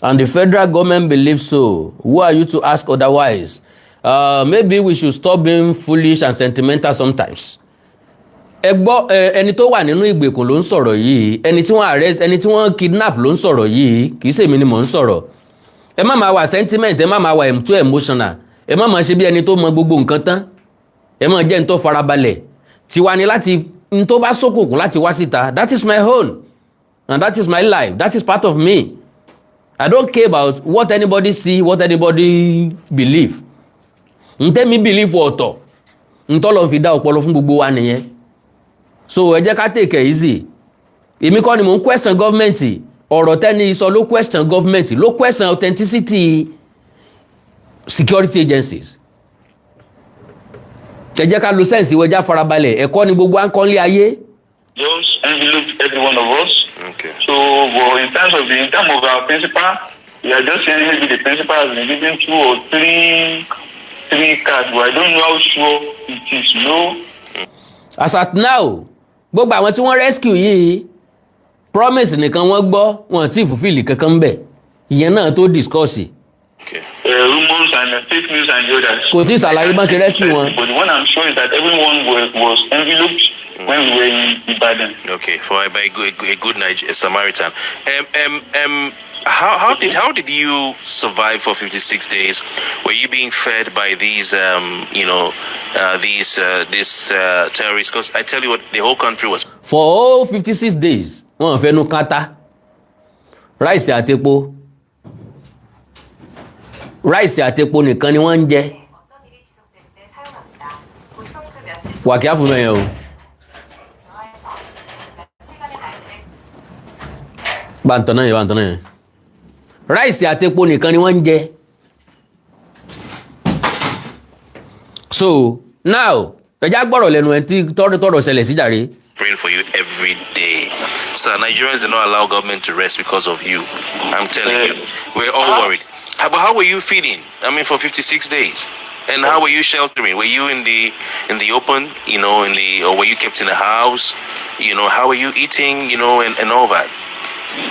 And the federal government believes so. Who are you to ask otherwise? Maybe we should stop being foolish and sentimental sometimes. Ẹni tó wà nínú ìgbèkùn ló ń sọ̀rọ̀ yìí. Ẹni tí wọ́n arrest, ẹni tí wọ́n kidnap ló ń sọ̀rọ̀ yìí. Kìí ṣèmi ni mò ń sọ̀rọ̀. Ẹ má máa wà sentiment, ẹ má máa wà too emotional. Ẹ má máa ṣe bí ẹni tó mọ gbogbo nǹkan tán. Ẹ má jẹ́ ní tó farabalẹ̀. Tiwa ni láti ní tó bá ṣókùnkùn láti wá síta. That is my own. And that is my life. That is part of me. I don't care about what anybody see, what anybody believe. Ntẹ́mi believe ọ̀tọ̀. Ntọ́lọ́ fi dá ọpọlọ fún gbogbo wa nìyẹn. So ẹ jẹ́ ká take it easy. Èmi kọ́ ni mò ń question government. Ọ̀rọ̀ tẹ́ni sọ ló question government. Ló question authenticity security agencies. Ẹ jẹ́ ká lo sense ìwé ẹja farabalẹ̀. Ẹ̀kọ́ ni gbogbo à ń kọ́ nílé ayé. Just envelope every one of us. Okay. So, well, in terms of our principal, we are just saying maybe the principal has been given 2 or 3 cards, but I don't know how sure it is. No. As at now, gbogbo àwọn tí wọ́n rescue yìí, promise nìkan wọ́n gbọ́, wọ́n ti fulfill kankan bẹ̀. Ìyẹn náà tó discuss. Okay. Rumors and fake news and the others. Kò tí ṣàlàyé bá ṣe rescue wọn. But the one I'm sure is that everyone was enveloped when we were in Ibadan. Okay, by a good Samaritan. How did you survive for 56 days? Were you being fed by these terrorists? Because I tell you what, the whole country was. For all 56 days, wọ́n fẹ́nu kátá. Rice àtepo. Rice àtepo nìkan ni wọ́n ń jẹ. Wà kí á fún mẹ́yàn o. Bàǹtọ̀nà yẹn. Rice àtepo nìkan ni wọ́n ń jẹ. So now ẹja gbọ́rọ̀ lẹ́nu ẹ̀ tí tọ́rọ̀ ṣẹlẹ̀ sí jàre. Praying for you every day. So Nigerians do not allow government to rest because of you. I'm telling you. We're all worried. But how were you feeding? I mean, for 56 days. And how were you sheltering? Were you in the open, or were you kept in the house? How were you eating, and all that?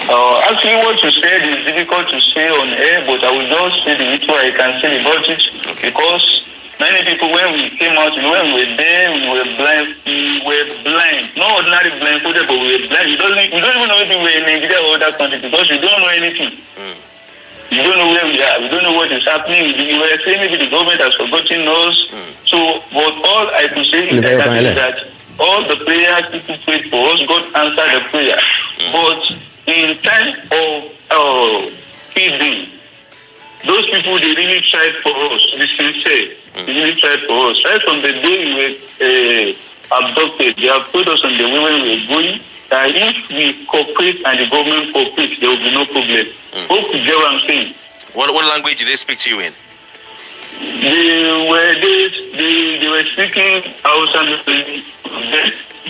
Actually, what you said is difficult to say on air, but I will just say the little I can say about it. Okay. Because many people, when we came out, when we were there, we were blind. Not ordinary blindfolded, but we were blind. We don't even know if we were in Nigeria or other country because we don't know anything. We don't know where we are. We don't know what is happening. We were saying maybe the government has forgotten us. So, but all I could say is that all the prayers people prayed for us, God answered the prayer. But in time of feeding, those people, they really tried for us. Be sincere. They really tried for us. Right from the day we were abducted, they have told us on the way when we were going that if we cooperate and the government cooperates, there will be no problem. Hope you get what I'm saying. What language did they speak to you in? They were speaking Hausa,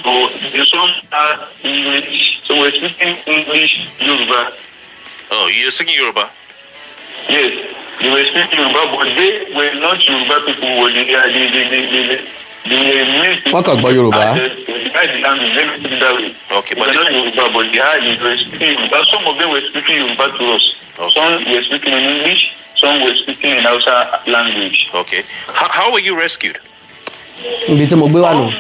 but some are English. So we're speaking English, Yoruba. Oh, you're speaking Yoruba? Yes, they were speaking Yoruba, but they were not Yoruba people. Wọ́n kàn gbọ́ Yorùbá. Okay, but they were not Yoruba, but they were speaking Yoruba. Some of them were speaking Yoruba to us. Okay. Some were speaking in English. Some were speaking in Hausa language. Okay. How were you rescued? Ibi tí mo gbé wà nù.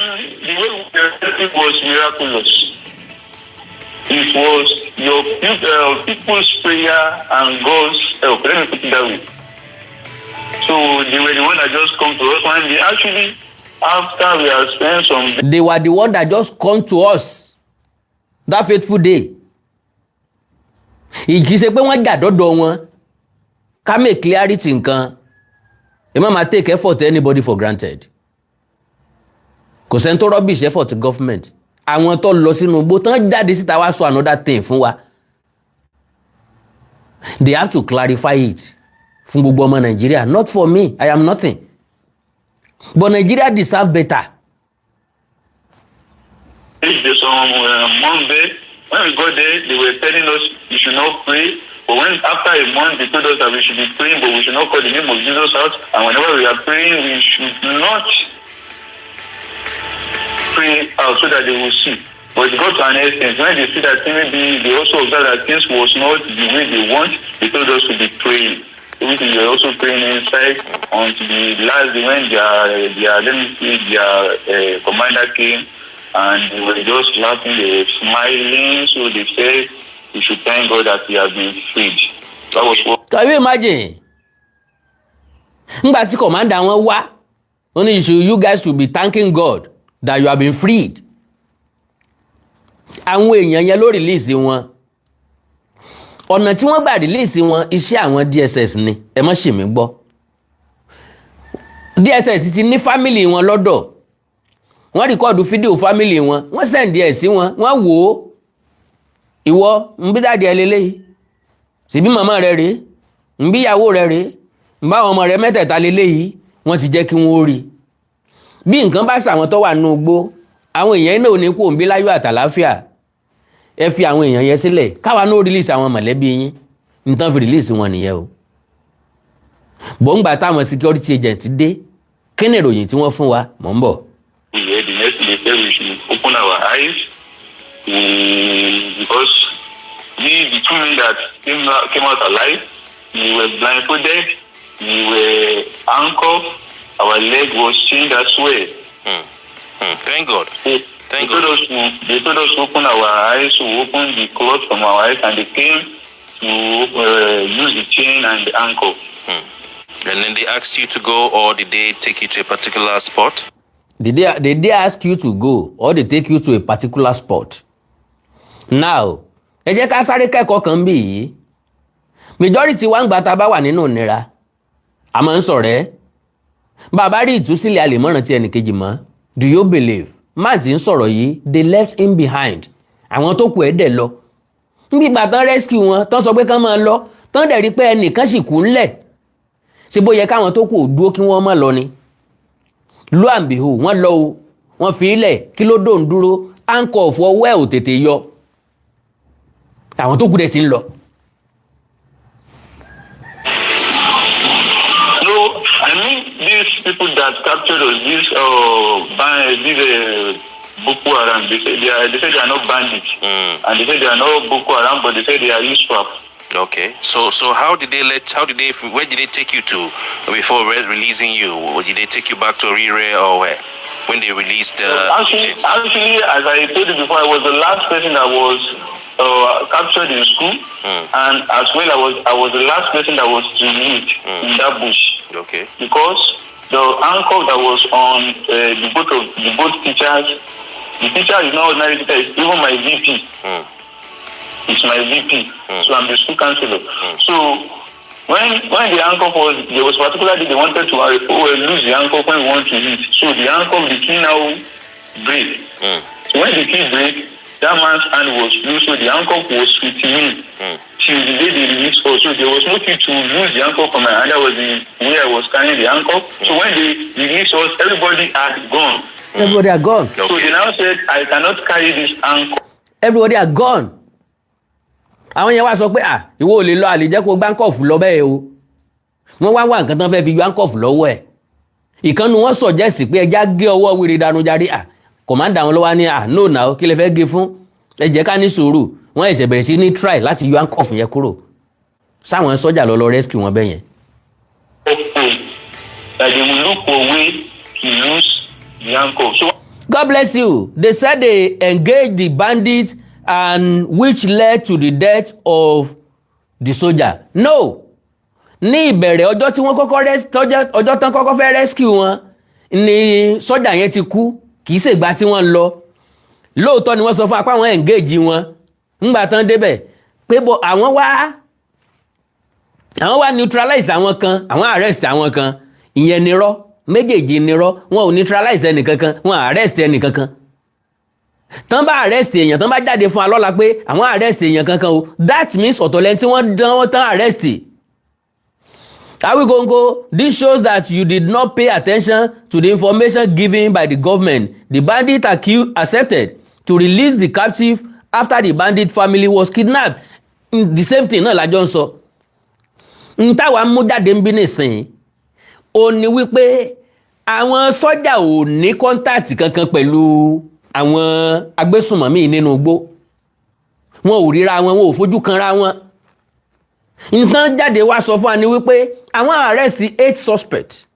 The way we were rescued was miraculous. It was your people's prayer and God's help. Let me put it that way. So they were the one that just come to us, and they actually, after we have spent some... They were the one that just come to us that fateful day. ìkì í ṣe pé wọ́n jà dọ́dọ̀ wọn ká make clarity nǹkan ẹ má máa take effort anybody for granted kò sẹ́ni tó rubbish effort government àwọn tó lọ sínú igbó tán jáde síta wá sọ another thing fún wa they have to clarify it fún gbogbo ọmọ Nàìjíríà not for me I am nothing but Nigeria deserve better. If there's some month there, when we got there, they were telling us we should not pray. But when after a month, they told us that we should be praying, but we should not call the name of Jesus out. And whenever we are praying, we should not pray out so that they will see. But it got to an extent. When they see that maybe they also observed that things was not the way they want, they told us to be praying. We were also praying inside until the last day when their commander came. And they were just laughing, they were smiling, so they said we should thank God that we have been freed. That was what. Can you imagine? Nígbà tí commander wọn wá, only you guys should be thanking God that you have been freed. Àwọn èèyàn yẹn ló release wọn. Ọ̀nà tí wọ́n gbà release wọn iṣẹ́ àwọn DSS ni. Ẹ má ṣì mí gbọ́. DSS ti ní family wọn lọ́dọ̀. Wọ́n rìkọ́ọ̀dù fídíò fámílì wọn wọ́n sẹ́ǹdì ẹ̀ sí wọn wọ́n wò ó ìwọ ń bí dáadé ẹ lélẹ́yìí sì bí màmá rẹ rèé ń bí ìyàwó rẹ rèé ń bá àwọn ọmọ rẹ mẹ́tẹ̀ẹ̀ta lélẹ́yìí wọ́n ti jẹ́ kí wọ́n rí bí nǹkan bá ṣàwọn tó wà nínú igbó àwọn èèyàn náà ò ní kú òǹbí láyọ̀ àtàláfíà ẹ fi àwọn èèyàn yẹn sílẹ̀ káwa náà release àwọn mọ̀lẹ́bí yín nǹkan fi release wọn nìyẹn o bọ́ǹgbà táwọn security agent dé kí ni ìròyìn tí wọ́n fún wa mò ń bọ̀. The next day said we should open our eyes because the two men that came out alive, we were blindfolded, we were handcuffed, our leg was chained as well. Thank God. They told us to open our eyes, to open the cloth from our eyes, and they came to use the chain and the ankle. And then they asked you to go, or did they take you to a particular spot? Did they ask you to go or they take you to a particular spot? Now, ẹ jẹ́ ká sáré kẹ́kọ̀ọ́ kan bí yìí. Majority wa ń gbà tá bá wà nínú ìnira. A máa ń sọ̀rẹ́. Bàbá rí ìtúsílẹ̀ àlèmọ́ràn tí ẹnìkejì mọ́. Do you believe? Má ti ń sọ̀rọ̀ yìí, they left him behind. Àwọn tó kù ẹ̀ dẹ̀ lọ. Níbi ìgbà tán rescue wọn, tán sọ pé kán máa lọ, tán dẹ̀ rí pé ẹnìkan sì kú ńlẹ̀. Ṣé bó yẹ káwọn tó kù dúró kí wọ́n má lọ ni? Lo and behold wọ́n lọ o wọ́n fi ilẹ̀ kí ló dò ń dúró anchor ọwọ́ ẹ̀ ò tètè yọ àwọn tó kù dẹ̀ ti ń lọ. No, I mean these people that captured us, these Boko Haram, they say they are not bandits, and they say they are not Boko Haram, but they say they are ISWAP. Okay, so where did they take you to before releasing you? Or did they take you back to Rire or where? When they released actually, as I told you before, I was the last person that was captured in school, and as well I was the last person that was released in that bush. Okay. Because the uncle that was on the boat teachers, the teacher is not ordinary teacher, it's even my VP. It's my VP, so I'm the school counselor. So when the uncle there was particularly they wanted to lose the uncle when we want to eat. So the uncle, the key now break. So when the key break, that man's hand was loose, so the uncle was with me. Till the day they released us, so there was no key to lose the uncle from my hand. That was the way I was carrying the uncle. So when they released us, everybody had gone. Everybody are gone. So they now said, I cannot carry this uncle. Everybody are gone. Àwọn yẹn wá sọ pé ìwọ ò lè lọ àlè jẹ́ kó gbá ńkọ̀fù lọ bẹ́ẹ̀ o. Wọ́n wá nǹkan tán fẹ́ fi yọ ńkọ̀fù lọ́wọ́ ẹ̀. Ìkànnì wọn suggest pé ẹja gé ọwọ́ wèrè dànù jáde kọ̀mándà wọn ló wá ní no now kí lè fẹ́ gé fún ẹ jẹ́ ká ní sùúrù wọ́n ẹ̀ṣẹ̀ bẹ̀rẹ̀ sí ní try láti yọ ńkọ̀fù yẹn kúrò. Sáwọn sọ́jà lọ rescue wọn bẹ́yẹn. That they will look for a way to lose the uncle. So God bless you. They said they engaged the bandits and which led to the death of the soldier. No. Ní ìbẹ̀rẹ̀ ọjọ́ tí wọ́n kọ́kọ́ ọjọ́ tán kọ́kọ́ fẹ́ rescue wọn ni soldier yẹn ti kú kì í ṣègbà tí wọ́n lọ. Lóòótọ́ ni wọ́n sọ fún apá wọn engage wọn. Ńgbà tán débẹ̀ pé bọ́ àwọn wá neutralize àwọn kan, àwọn arrest àwọn kan, ìyẹn nírọ́, méjèèjì nírọ́, wọn ò neutralize ẹnìkankan, wọn arrest ẹnìkankan. Tán bá arrest èèyàn, tán bá jáde fún alọ́la pé àwọn arrest èèyàn kankan o, that means ọ̀tọ̀lẹ́ tí wọ́n dán wọ́n tán arrest. Awikonko, this shows that you did not pay attention to the information given by the government. The bandit accepted to release the captive after the bandit family was kidnapped. The same thing náà lájọ́ ń sọ. N táwa mú jáde ń bí nìsín, ó ní wípé àwọn sọ́jà ò ní kọ́ńtàtì kankan pẹ̀lú àwọn agbésùnmọ̀mí nínú igbó. Wọn ò ríra wọn, wọn ò fojú kanra wọn. Nǹkan jáde wá sọ fún wa ni wípé àwọn arrest 8 suspects.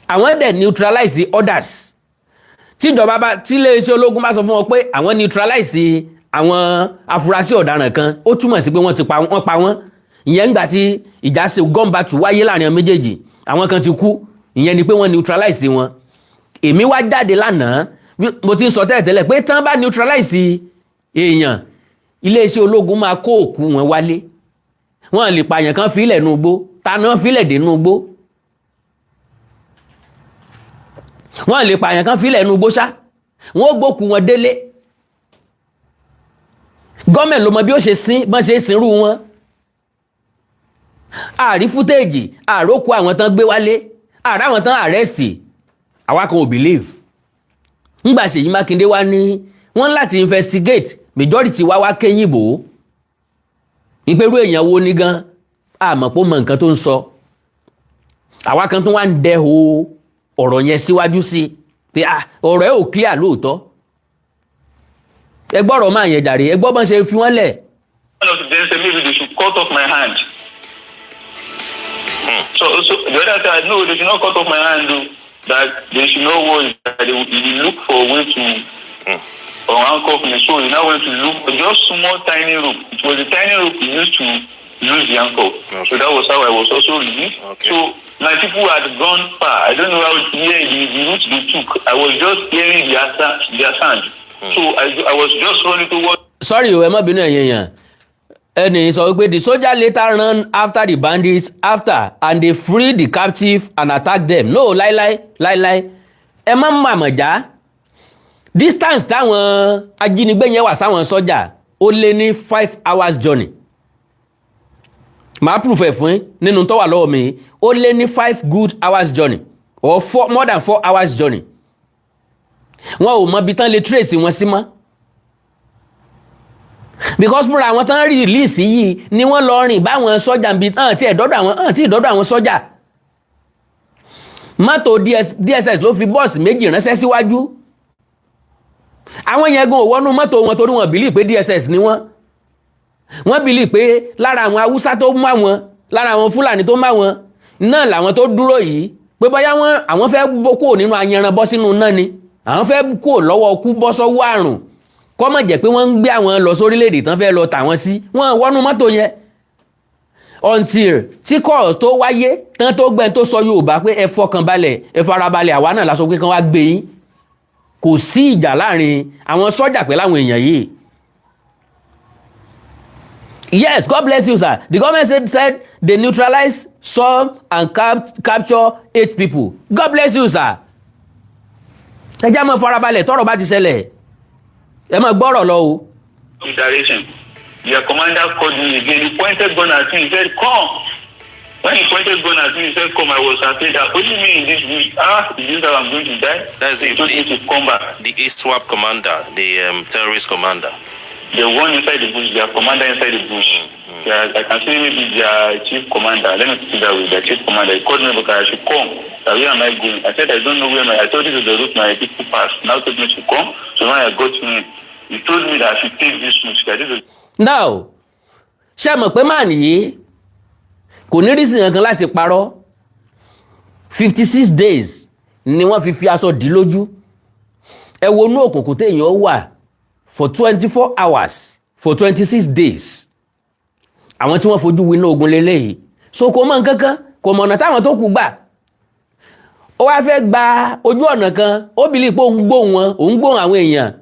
Àwọn dẹ̀ neutralize others. Tí iléeṣẹ́ ológun bá sọ fún wọn pé àwọn neutralize àwọn afurasí ọ̀daràn kan, ó túmọ̀ sí pé wọ́n pa wọ́n. Ìyẹn nígbà tí ìjà ṣe gun battle wáyé láàrin àwọn méjèèjì, àwọn kan ti kú, ìyẹn ni pé wọ́n neutralize wọn. Èmi wá jáde lánàá, mo ti ń sọ tẹ́lẹ̀ pé tán bá neutralize èèyàn, iléeṣẹ́ ológun máa kó òkú wọn wálé. Wọ́n lè pààyàn kan fílẹ̀ nú igbó, taná fílẹ̀ dé nú igbó. Wọ́n lè pààyàn kan fílẹ̀ nú igbó ṣá, wọ́n gbókù wọn délé. Gọ́ọ̀mẹ̀ntì ló mọ bí ó ṣe sin, bọ́n ṣe sinrú wọn. Àrí fútéèjì, àrókù àwọn tán gbé wálé, àrá àwọn tán àrẹ́sì, àwa kan ò believe. Ńgbà Ṣèyí Mákindé wá ní wọ́n láti investigate, majority wá kẹ́yìn bò. Ìpérú èèyàn wo ní gan, àmọ́ pé ó mọ nǹkan tó ń sọ. Àwa kan tó wá ń dẹ́ho ọ̀rọ̀ yẹn síwájú sí pé ọ̀rọ̀ ẹ̀ ò clear lóòótọ́. Ẹ gbọ́rọ̀ máa yẹn jàre, ẹ gbọ́ bọ́n ṣe fi wọ́n lẹ̀. Then say maybe they should cut off my hand. So the other side, no, they should not cut off my hand. Though, that they should not worry. That they will look for a way to handcuff me. So you now went to look for just small tiny rope. It was a tiny rope we used to lose the handcuff. Okay. So that was how I was also released. Okay. So my people had gone far. I don't know how the route they took. I was just hearing their sound. So I was just running towards. Sorry, ẹ má bínú ẹ̀yin èèyàn. Ẹni sọ wípé the soldier later ran after the bandits and they freed the captive and attacked them. No, láíláí. Ẹ má màmọ̀já. Distance táwọn ajínigbé yẹn wà sáwọn sọ́jà ó lé ní 5 hours journey. Màá proof ẹ̀ fún nínú tó wà lọ́wọ́ mi, ó lé ní 5 good hours journey or more than 4 hours journey. Wọn ò mọ bí tán lè trace wọn sí mọ́. Because fúnra àwọn tán release yìí ni wọ́n lọ rìn báwọn sọ́jà bí tí ìdọ́dọ̀ àwọn sọ́jà. Mọ́tò DSS ló fi bọ́ọ̀sì méjì ránṣẹ́ síwájú. Àwọn yẹn gan ò wọnú mọ́tò wọn torí wọ́n bìlì pé DSS ni wọ́n. Wọ́n bìlì pé lára àwọn Haúsá tó mú àwọn, lára àwọn Fúlàní tó mú àwọn náà làwọn tó dúró yìí pé bóyá àwọn fẹ́ kó nínú ayanran bọ́ sínú náà ni. Àwọn fẹ́ kó lọ́wọ́ kú bọ́ sọ́wọ́ àrùn. Kọ́mọ̀ jẹ́ pé wọ́n ń gbé àwọn lọ sórílẹ̀-èdè tán fẹ́ lọ tà wọ́n sí. Wọ́n wọnú mọ́tò yẹn. Until tí kọ́ tó wáyé tán tó gbẹ́ tó sọ Yorùbá pé ẹ fọkàn balẹ̀, ẹ farabalẹ̀, àwa náà la sọ pé kán wá gbé yín. Kò sí ìjà láàrin àwọn sọ́jà pẹ̀lú àwọn èèyàn yìí. Yes, God bless you, sir. The government said they neutralized some and capture 8 people. God bless you, sir. Ẹ jẹ́ mọ́ farabalẹ̀ tọ́rọ̀ bá ti ṣẹlẹ̀. Ẹ má gbọ́rọ̀ lọ o. Direction. Their commander called me again. He pointed gun at me. He said, "Come." When he pointed gun at me, he said, "Come." I was afraid that only me in this week. Is this how I'm going to die? That's it. He told me to come back. The ISWAP commander, the terrorist commander. The one inside the bush, their commander inside the bush. I can say maybe their chief commander. Let me put it that way. Their chief commander. He called me because I should come. Where am I going? I said, I don't know where I told you the route my people passed. Now told me to come. So when I got to him, he told me that I should take this route. Now, ṣé mọ̀ pé máà nìyí kò ní rísìn kankan láti parọ́. 56 days ni wọ́n fi aṣọ dì lójú. Ẹ wo inú òkùnkùn téèyàn wà for 24 hours for 26 days. Àwọn tí wọ́n fojú winá ogun lélẹ́yìí. So kò mọ̀ nǹkankan, kò mọ̀nà táwọn tó kù gbà. Ó wá fẹ́ gba ojú ọ̀nà kan, ó bìlí pé òun gbóhùn àwọn èèyàn.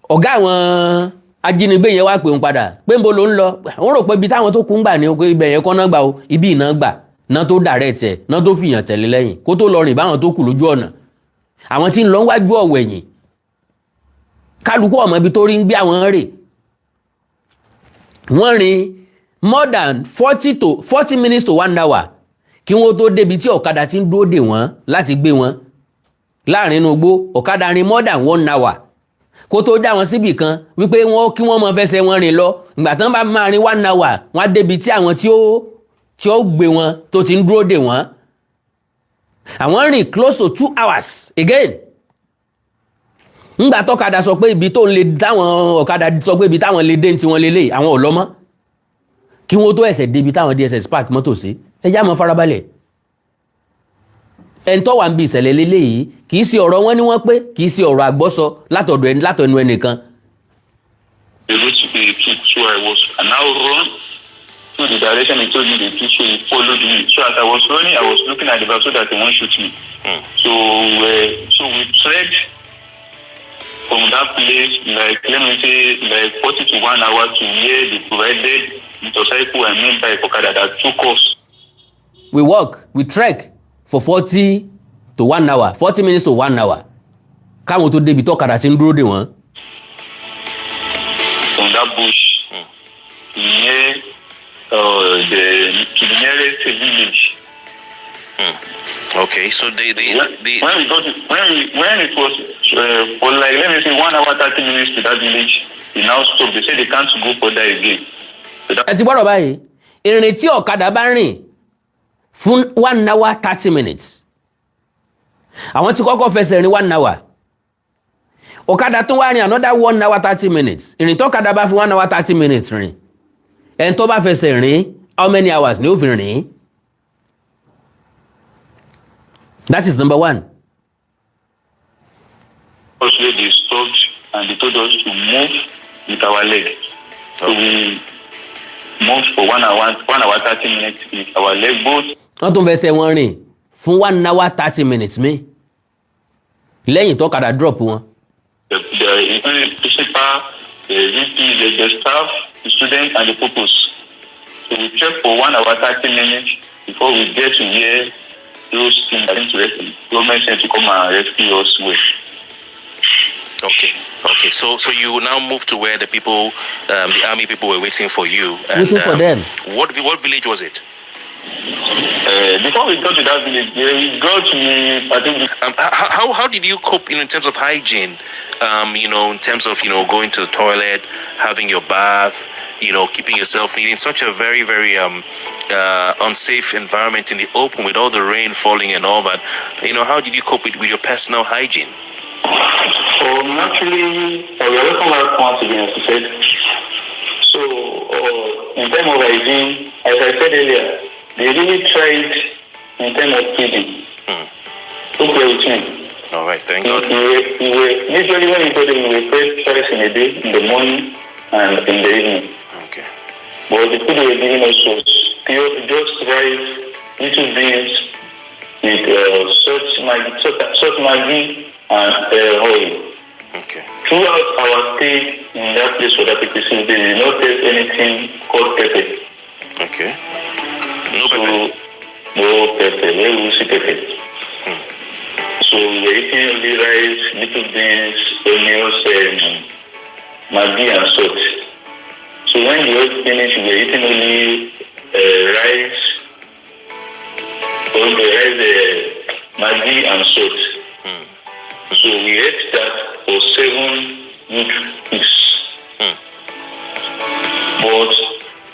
Ọ̀gá àwọn ajínigbé yẹn wá pè ń padà pé ń bo ló ń lọ òun rò pé ibi táwọn tó kú ń gbà ní pé ibẹ̀ yẹn kọ́ náà gbà o ibi ìná gbà náà tó direct ẹ̀ náà tó fìyàn tẹ̀lé lẹ́yìn kó tó lọ rìn báwọn tó kù lójú ọ̀nà àwọn tí ń lọ wájú ọ̀wẹ̀yìn kálukú ọmọ ibi tó rí ń gbé àwọn rè wọ́n rìn more than 40 minutes to 1 hour kí wọ́n tó débi tí ọ̀kadà ti ń dúró dè wọ́n láti gbé wọn láàrin inú igbó ọ̀kadà rìn more than 1 hour kó tó já wọn síbì kan wípé kí wọ́n mọ fẹsẹ̀ wọn rìn lọ ìgbà tán bá máa rìn 1 hour wọ́n á débi tí àwọn tí ó gbé wọn tó ti ń dúró dè wọ́n àwọn rìn close to 2 hours again ńgbà tọ́kadà sọ pé ibi tó ń lè táwọn ọ̀kadà sọ pé ibi táwọn lè dé tí wọ́n lè lè àwọn ò lọ mọ́ kí wọ́n tó ẹ̀sẹ̀ débi táwọn DSS park mọ́tò sí ẹjá mọ́ farabalẹ̀ ẹni tó wà ń bí ìṣẹ̀lẹ̀ lélẹ́yìí kì í sí ọ̀rọ̀ wọn ni wọ́n pé kì í sí ọ̀rọ̀ àgbọ́sọ látọ̀nù ẹnìkan. The road to the truth, so I was now run to the direction he told me the truth, so he followed me. So as I was running, I was looking at the back so that he won't shoot me. So we trekked from that place, like let me say, like 40 to 1 hour to where they provided motorcycle and main bike Okada that took us. We trek for 40 to 1 hour, 40 minutes to 1 hour. Káwọn tó débi tọ́kadà sí ń dúró dè wọ́n. From that bush, near to the nearest village. Okay, so when it was for like let me say 1 hour 30 minutes to that village, they now stop. They say they can't go further again. Ẹ ti gbọ́dọ̀ báyìí ìrìn tí ọ̀kadà bá rìn fún 1 hour 30 minutes àwọn tí kọ́kọ́ fẹsẹ̀ rìn 1 hour ọ̀kadà tó wá rìn another 1 hour 30 minutes ìrìn tó ọ̀kadà bá fi 1 hour 30 minutes rìn ẹni tó bá fẹsẹ̀ rìn how many hours ni ó fi rìn? That is number one. Also, they stopped and they told us to move with our leg. So we moved for 1 hour 30 minutes with our leg both. Wọ́n tún fẹsẹ̀ wọn rìn fún 1 hour 30 minutes mi lẹ́yìn tó ọ̀kadà drop wọn. The principal, the VP, the staff, the student, and the purpose. So we checked for 1 hour 30 minutes before we get to where those things are going to rescue. Government sent to come and rescue us with. Okay. So you now move to where the people, the army people were waiting for you. And, waiting for them. What village was it? Before we got to that village, we got to how did you cope in terms of hygiene? In terms of going to the toilet, having your bath, keeping yourself neat in such a very, very unsafe environment in the open with all the rain falling and all that. How did you cope with your personal hygiene? Actually, we are welcome back once again, as I said. So, in terms of hygiene, as I said earlier, they really tried in terms of feeding. Okay with me. All right, thank God. Usually when we go there, we were fed twice in a day, in the morning and in the evening. Okay. But the food they were giving us was just rice, little beans, with salt maggi, and oil. Okay. Throughout our stay in that place for that people, they did not taste anything called pepper. Okay. No pepper? No pepper, no lucy pepper. So we were eating only rice, little beans, onions, and maggi and salt. So when we all finished, we were eating only rice, maggi and salt. So we ate that for 7 good weeks. But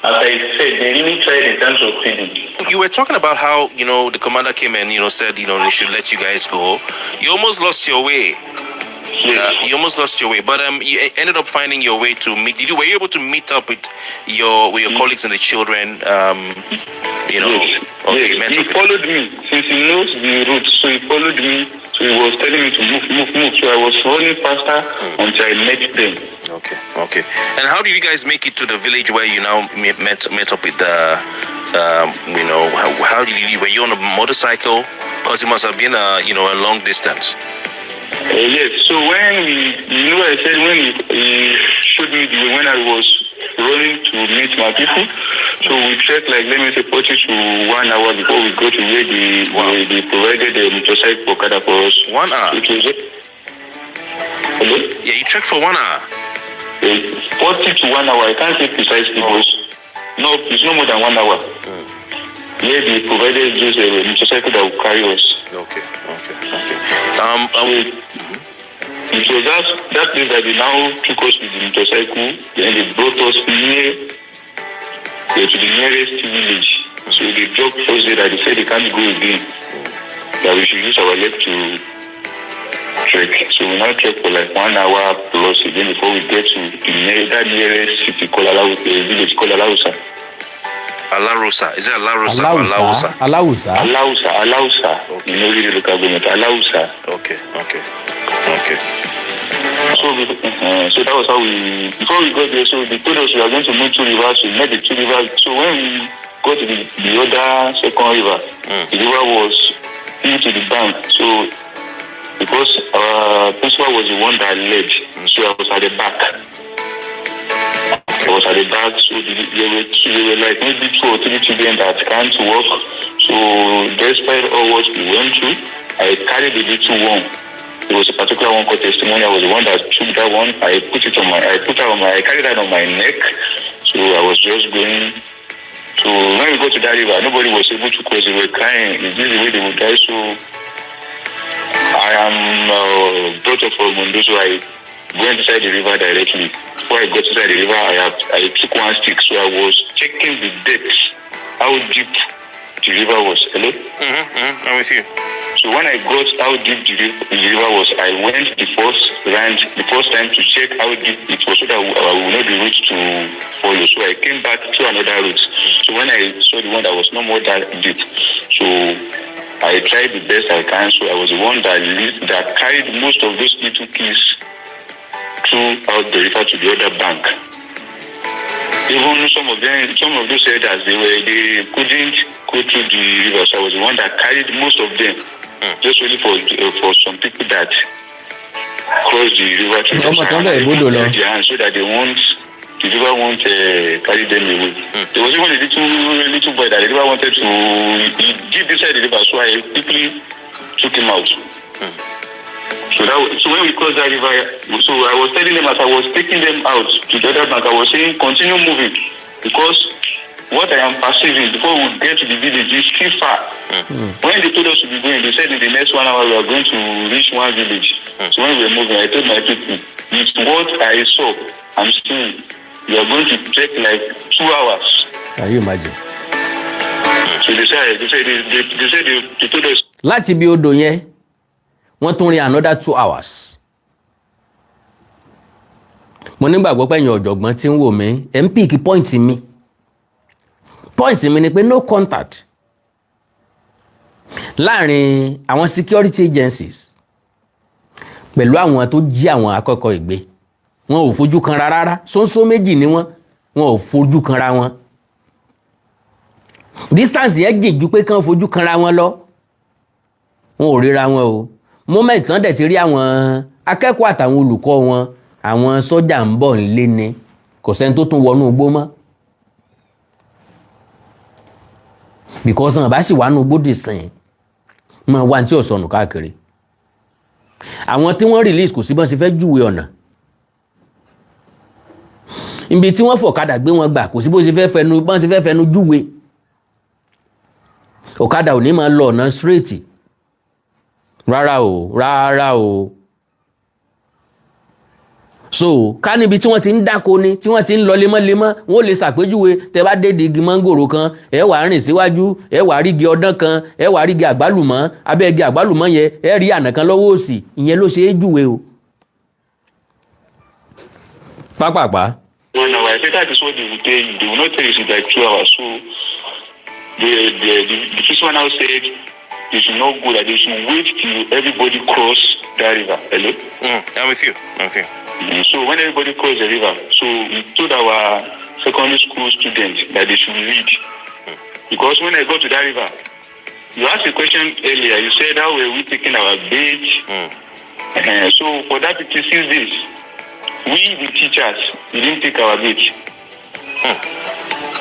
as I said, they really tried in terms of feeding. You were talking about how, the commander came and, said, they should let you guys go. You almost lost your way. Yes. You almost lost your way, but you ended up finding your way to meet. Were you able to meet up with your colleagues and the children? Yes. Okay, yes. He followed me since he knows the route, so he followed me. So he was telling me to move. So I was running faster until I met them. Okay. And how did you guys make it to the village where you now met up with the? How did you leave? Were you on a motorcycle? Because it must have been a long distance. Yes. So when I said when he showed me the way when I was running to meet my people. So we trekked like, let me say, 40 to 1 hour before we go to where they provided the motorcycle for Okada for us. 1 hour? So it was... Hello? Yeah, you trekked for 1 hour? 40 to 1 hour. I can't say precisely because no, it's no more than 1 hour. Yeah, they provided just a motorcycle that will carry us. Okay. It was that place that they now took us with the motorcycle, then they brought us to the nearest village. So they dropped us there that they said they can't go again. That we should use our leg to trek. So we now trek for like 1 hour plus again before we get to that nearest city called village called Alausa. Alarosa. Is it Alarosa or Alausa? Alausa. Okay. You know the local government. Alausa. Okay. So that was how before we got there, so they told us we are going to move 2 rivers. We met the 2 rivers. So when we got to the other second river, the river was into the bank. So because our principal was the one that led, so I was at the back. So there were like maybe 2 or 3 children that can't walk. So despite all what we went through, I carried the little one. There was a particular one called testimony. I was the one that took that one. I carried that on my neck. So I was just going. So when we got to that river, nobody was able to cross. They were crying. Is this the way they would die? So I am brought up from Mundo, so I went inside the river directly. Before I got inside the river, I took one stick. So I was checking the depth, how deep the river was. Hello? I'm with you. So when I got how deep the river was, I went the first time to check how deep it was so that I will not be reached to follow. So I came back to another route. So when I saw the one that was no more that deep, so I tried the best I can. So I was the one that carried most of those little kids throughout the river to the other bank. Even some of those elders, they couldn't go through the river. So I was the one that carried most of them. Just really for some people that cross the river to the side, so that the river won't carry them away. There was even a little boy that the river wanted to deep inside the river, so I quickly took him out. So when we crossed that river, so I was telling them as I was taking them out to the other bank, I was saying continue moving because what I am perceiving before we get to the village is still far. When they told us to be going, they said in the next 1 hour we are going to reach one village. So when we were moving, I told my people, with what I saw, I'm seeing, we are going to take like 2 hours. Can you imagine? So they told us. Láti bí odò yẹn, wọ́n tún rin another 2 hours. Mo nígbàgbọ́ pé ẹ̀yin ọ̀jọ̀gbọ́n tí ń wò mí, ẹ̀ ń pick point mi. Point mi ni pé no contact láàrin àwọn security agencies pẹ̀lú àwọn tó jí àwọn akẹ́kọ̀ọ́ ìgbé. Wọn ò fojú kanra rárá, ṣóńṣó méjì ni wọn ò fojú kanra wọn. Distance yẹn jìn ju pé kán fojú kanra wọn lọ. Wọn ò ríra wọn o. Moment tán dẹ̀ ti rí àwọn akẹ́kọ̀ọ́ àtàwọn olùkọ́ wọn, àwọn sọ́jà ń bọ̀ nílé ni, kò sẹ́ni tó tún wọnú igbó mọ́. Because wọn bá sì wà nù gbódì sìn máa wá tí ò sọnù káàkiri. Àwọn tí wọ́n release kò sí bọ́n ṣe fẹ́ júwe ọ̀nà. Ibi tí wọ́n fọ̀kadà gbé wọn gbà kò sí bọ́n ṣe fẹ́ fẹnu júwe. Ọ̀kadà ò ní máa lọ ọ̀nà straight. Rárá o. So ká níbi tí wọ́n ti ń dáko ni, tí wọ́n ti ń lọ lemọ́lemọ́, wọ́n lè ṣàpèjúwe tẹ́ bá dé igi mángòrò kan, ẹ wá rìn síwájú, ẹ wá rí igi ọdán kan, ẹ wá rí igi àgbálùmọ́, abẹ́ igi àgbálùmọ́ yẹn ẹ rí ànà kan lọ́wọ́ òsì, ìyẹn ló ṣe é júwe o. Pápápá. 1 hour. I think that is what they will tell you. They will not tell you it's like 2 hours. So the first one now said they should not go, that they should wait till everybody cross that river. Hello? I'm with you. So when everybody crossed the river, so we told our secondary school students that they should read. Because when I got to that river, you asked a question earlier, you said how were we taking our bait? So for that 56 days, we the teachers, we didn't take our break.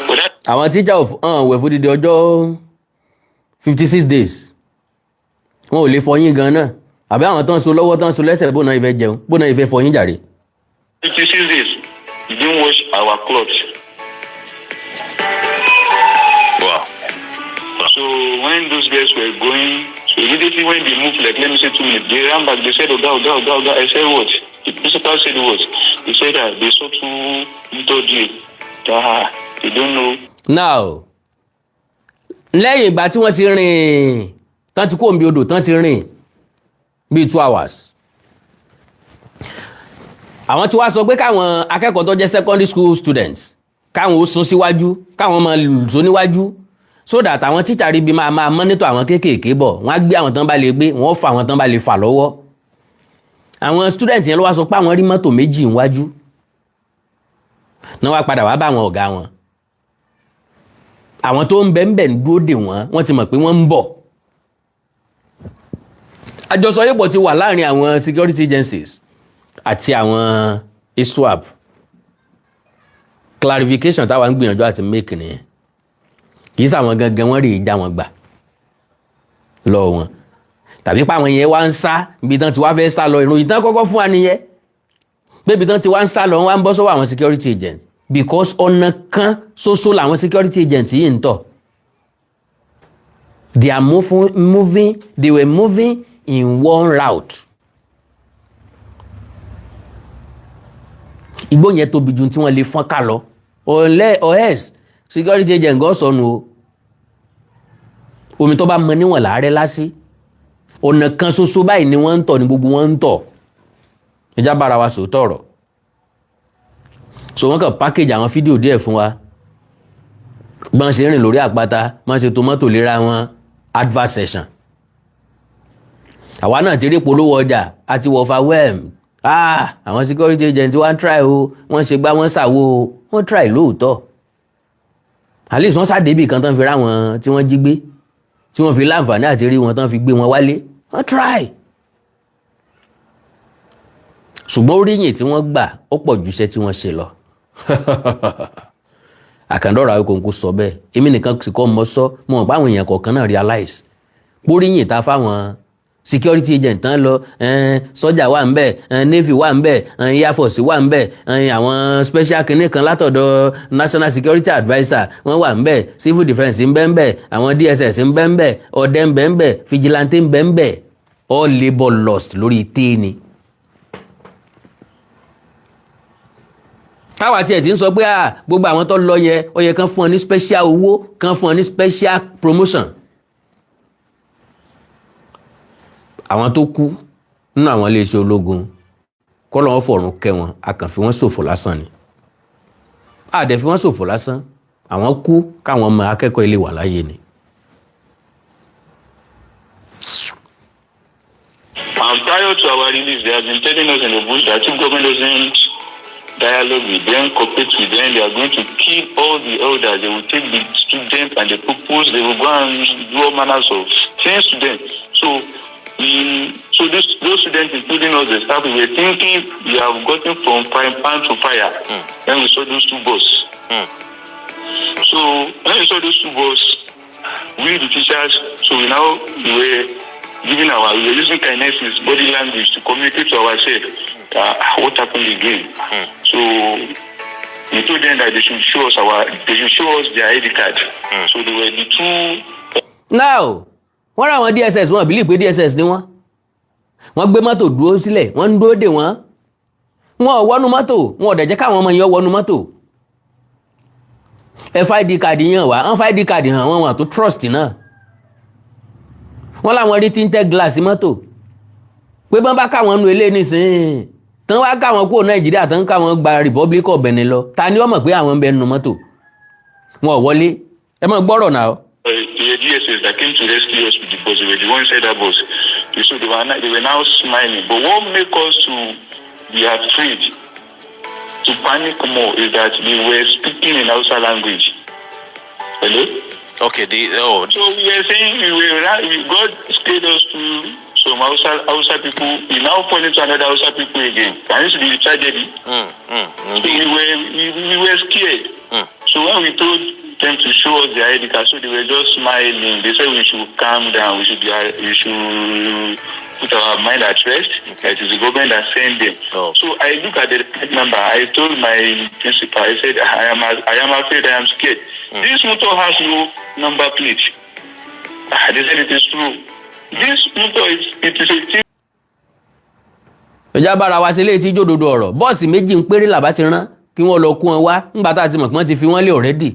But that àwọn teacher wẹ̀ fún dídí ọjọ́ 56 days wọn ò lè fọyín gan náà àbí àwọn tán so lọ́wọ́ tán so lẹ́sẹ̀ bó náà ìfẹ́ jẹun bó náà ìfẹ́ fọyín jàre. 56 days, we didn't wash our clothes. Wow. So when those guys were going, so immediately when they moved, like let me say 2 minutes, they ran back. They said, "Oga." I said, "What?" The principal said, "What?" He said that they saw 2 little J. They don't know. Now lẹ́yìn ìgbà tí wọ́n ti rìn tán ti kó omi odò tán ti rìn bíi 2 hours àwọn tí wá sọ pé káwọn akẹ́kọ̀ọ́ tó jẹ́ secondary school students káwọn ó sún síwájú káwọn máa lùsọ níwájú so that àwọn teacher rí bí máa monitor àwọn kéékèèké bọ̀ wọ́n á gbé àwọn tán bá lè gbé wọ́n fà àwọn tán bá lè fà lọ́wọ́ àwọn students yẹn ló wá sọ pé àwọn rí mọ́tò méjì níwájú náà wá padà wá bá àwọn ọ̀gá wọn àwọn tó ń bẹ̀ǹbẹ̀ ń dúró dè wọ́n ti mọ̀ pé wọ́n ń bọ̀ àjọsọyépọ̀ ti wà láàrin àwọn security agencies àti àwọn ISWAP clarification táwa ń gbìyànjú àti make nìyẹn kì í sàwọn gangan wọ́n rí ìjà wọn gbà lọ wọn tàbí páwọn yẹn wá ń sá ibi tán ti wá fẹ́ sá lọ ìròyìn tán kọ́kọ́ fún wa nìyẹn pé ibi tán ti wá ń sá lọ wọ́n wá ń bọ́ sọ́wọ́ àwọn security agents because ọ̀nà kan ṣoṣo làwọn security agents yìí ń tọ̀ they were moving in one route igbó yẹn tóbi ju tí wọ́n lè fọ́n ká lọ ọ̀hẹ́s security agent gan sọnù o omi tó bá mọ níwọ̀n láàárẹ̀ lásì ọ̀nà kan ṣoṣo báyìí ni wọ́n ń tọ̀ ní gbogbo wọn ń tọ̀ ẹjá bára wa sòótọ́ ọ̀rọ̀ so wọ́n kàn package àwọn fídíò díẹ̀ fún wa gbọ́n ṣe rìn lórí àpáta wọ́n ṣe tomato lera wọn advert session àwa náà ti rí polówó ọjà àti overwhelmed àwọn security agent wọ́n try o wọ́n ṣe gbá wọ́n ṣàwo o wọ́n try lóòótọ́ at least wọ́n ṣàdébì kan tán fi rá wọn tí wọ́n jí gbé tí wọ́n fi láǹfààní àti rí wọn tán fi gbé wọn wálé wọ́n try ṣùgbọ́n oríyìn tí wọ́n gbà ó pọ̀ ju iṣẹ́ tí wọ́n ṣe lọ àkàndọ̀rọ̀ Awíkonko sọ bẹ́ẹ̀ èmi nìkan sì kọ́ mọ́ sọ mọ́ ọ̀pá àwọn èèyàn kọ̀ọ̀kan náà realize oríyìn ta fáwọn security agent tán lọ sọ́jà wà ń bẹ̀ navy wà ń bẹ̀ air force wà ń bẹ̀ àwọn special kinní kan látọ̀dọ̀ national security adviser wọ́n wà ń bẹ̀ civil defence ń bẹ̀ ń bẹ̀ àwọn DSS ń bẹ̀ ń bẹ̀ ọdẹ ń bẹ̀ ń bẹ̀ vigilante ń bẹ̀ ń bẹ̀ all labour lost lórí téèni. táwa tiẹ̀ sì ń sọ pé gbogbo àwọn tó lọ yẹn ó yẹ kán fún ọ ní special owó kán fún ọ ní special promotion. àwọn tó kú nínú àwọn iléeṣẹ́ ológun kọ́ lọ́wọ́ fọ̀run kẹ́ wọn a kàn fi wọ́n ṣòfò lásán ni àdẹ̀ fi wọ́n ṣòfò lásán àwọn kú káwọn ọmọ akẹ́kọ̀ọ́ ilé wà láyé ni. Prior to our release, they have been telling us in the bush that if government doesn't dialogue with them, cooperate with them, they are going to kill all the elders. They will take the students and the pupils, they will go and do all manners of things to them. So those students, including us, the staff, we were thinking we have gotten from frying pan to fire when we saw those 2 buses. So when we saw those 2 buses, we the teachers, so we were using kinesis, body language to communicate to ourselves what happened again. So we told them that they should show us their ID card. So they were the 2. Now wọ́n rà àwọn DSS wọ́n believe pé DSS ni wọ́n gbé mọ́tò dúró sílẹ̀ wọ́n ń dúró dè wọ́n ò wọnú mọ́tò wọn ò dẹ̀ jẹ́ káwọn ọmọ yẹn wọnú mọ́tò FID card yàn wá wọ́n FID card hàn wọ́n tó trust náà wọ́n láwọn rí tinted glass mọ́tò pé bọ́n bá káwọn nu ilé nísìnyí tán wá káwọn kúrò Nàìjíríà tán káwọn gba Republic of Benin lọ ta ni wọ́n mọ̀ pé àwọn ń bẹ nínú mọ́tò wọn ò wọlé ẹ mọ̀ gbọ́rọ̀ náà. The DSS that came to rescue us with the bus, they were the ones inside that bus. So they were now smiling. But what made us to be afraid, to panic more, is that they were speaking in Hausa language. Hello? Okay. So we were saying God scared us So my Hausa people, we now fall into another Hausa people again. Can you see the tragedy? So we were scared. So when we told them to show us their ID card, so they were just smiling. They said we should calm down. We should put our mind at rest. It is the government that sent them. Oh. So I look at the number. I told my principal, I said, I am afraid, I am scared. This motor has no number plate. They said it is true. This motor it is a thing. Ìjà bára wa sílé tí jòdòdó ọ̀rọ̀ bọ́ọ̀sì méjì ń péré làbá ti rán kí wọ́n lọ kún wọn wá nígbà tá a ti mọ̀ pé wọ́n ti fi wọ́n lé already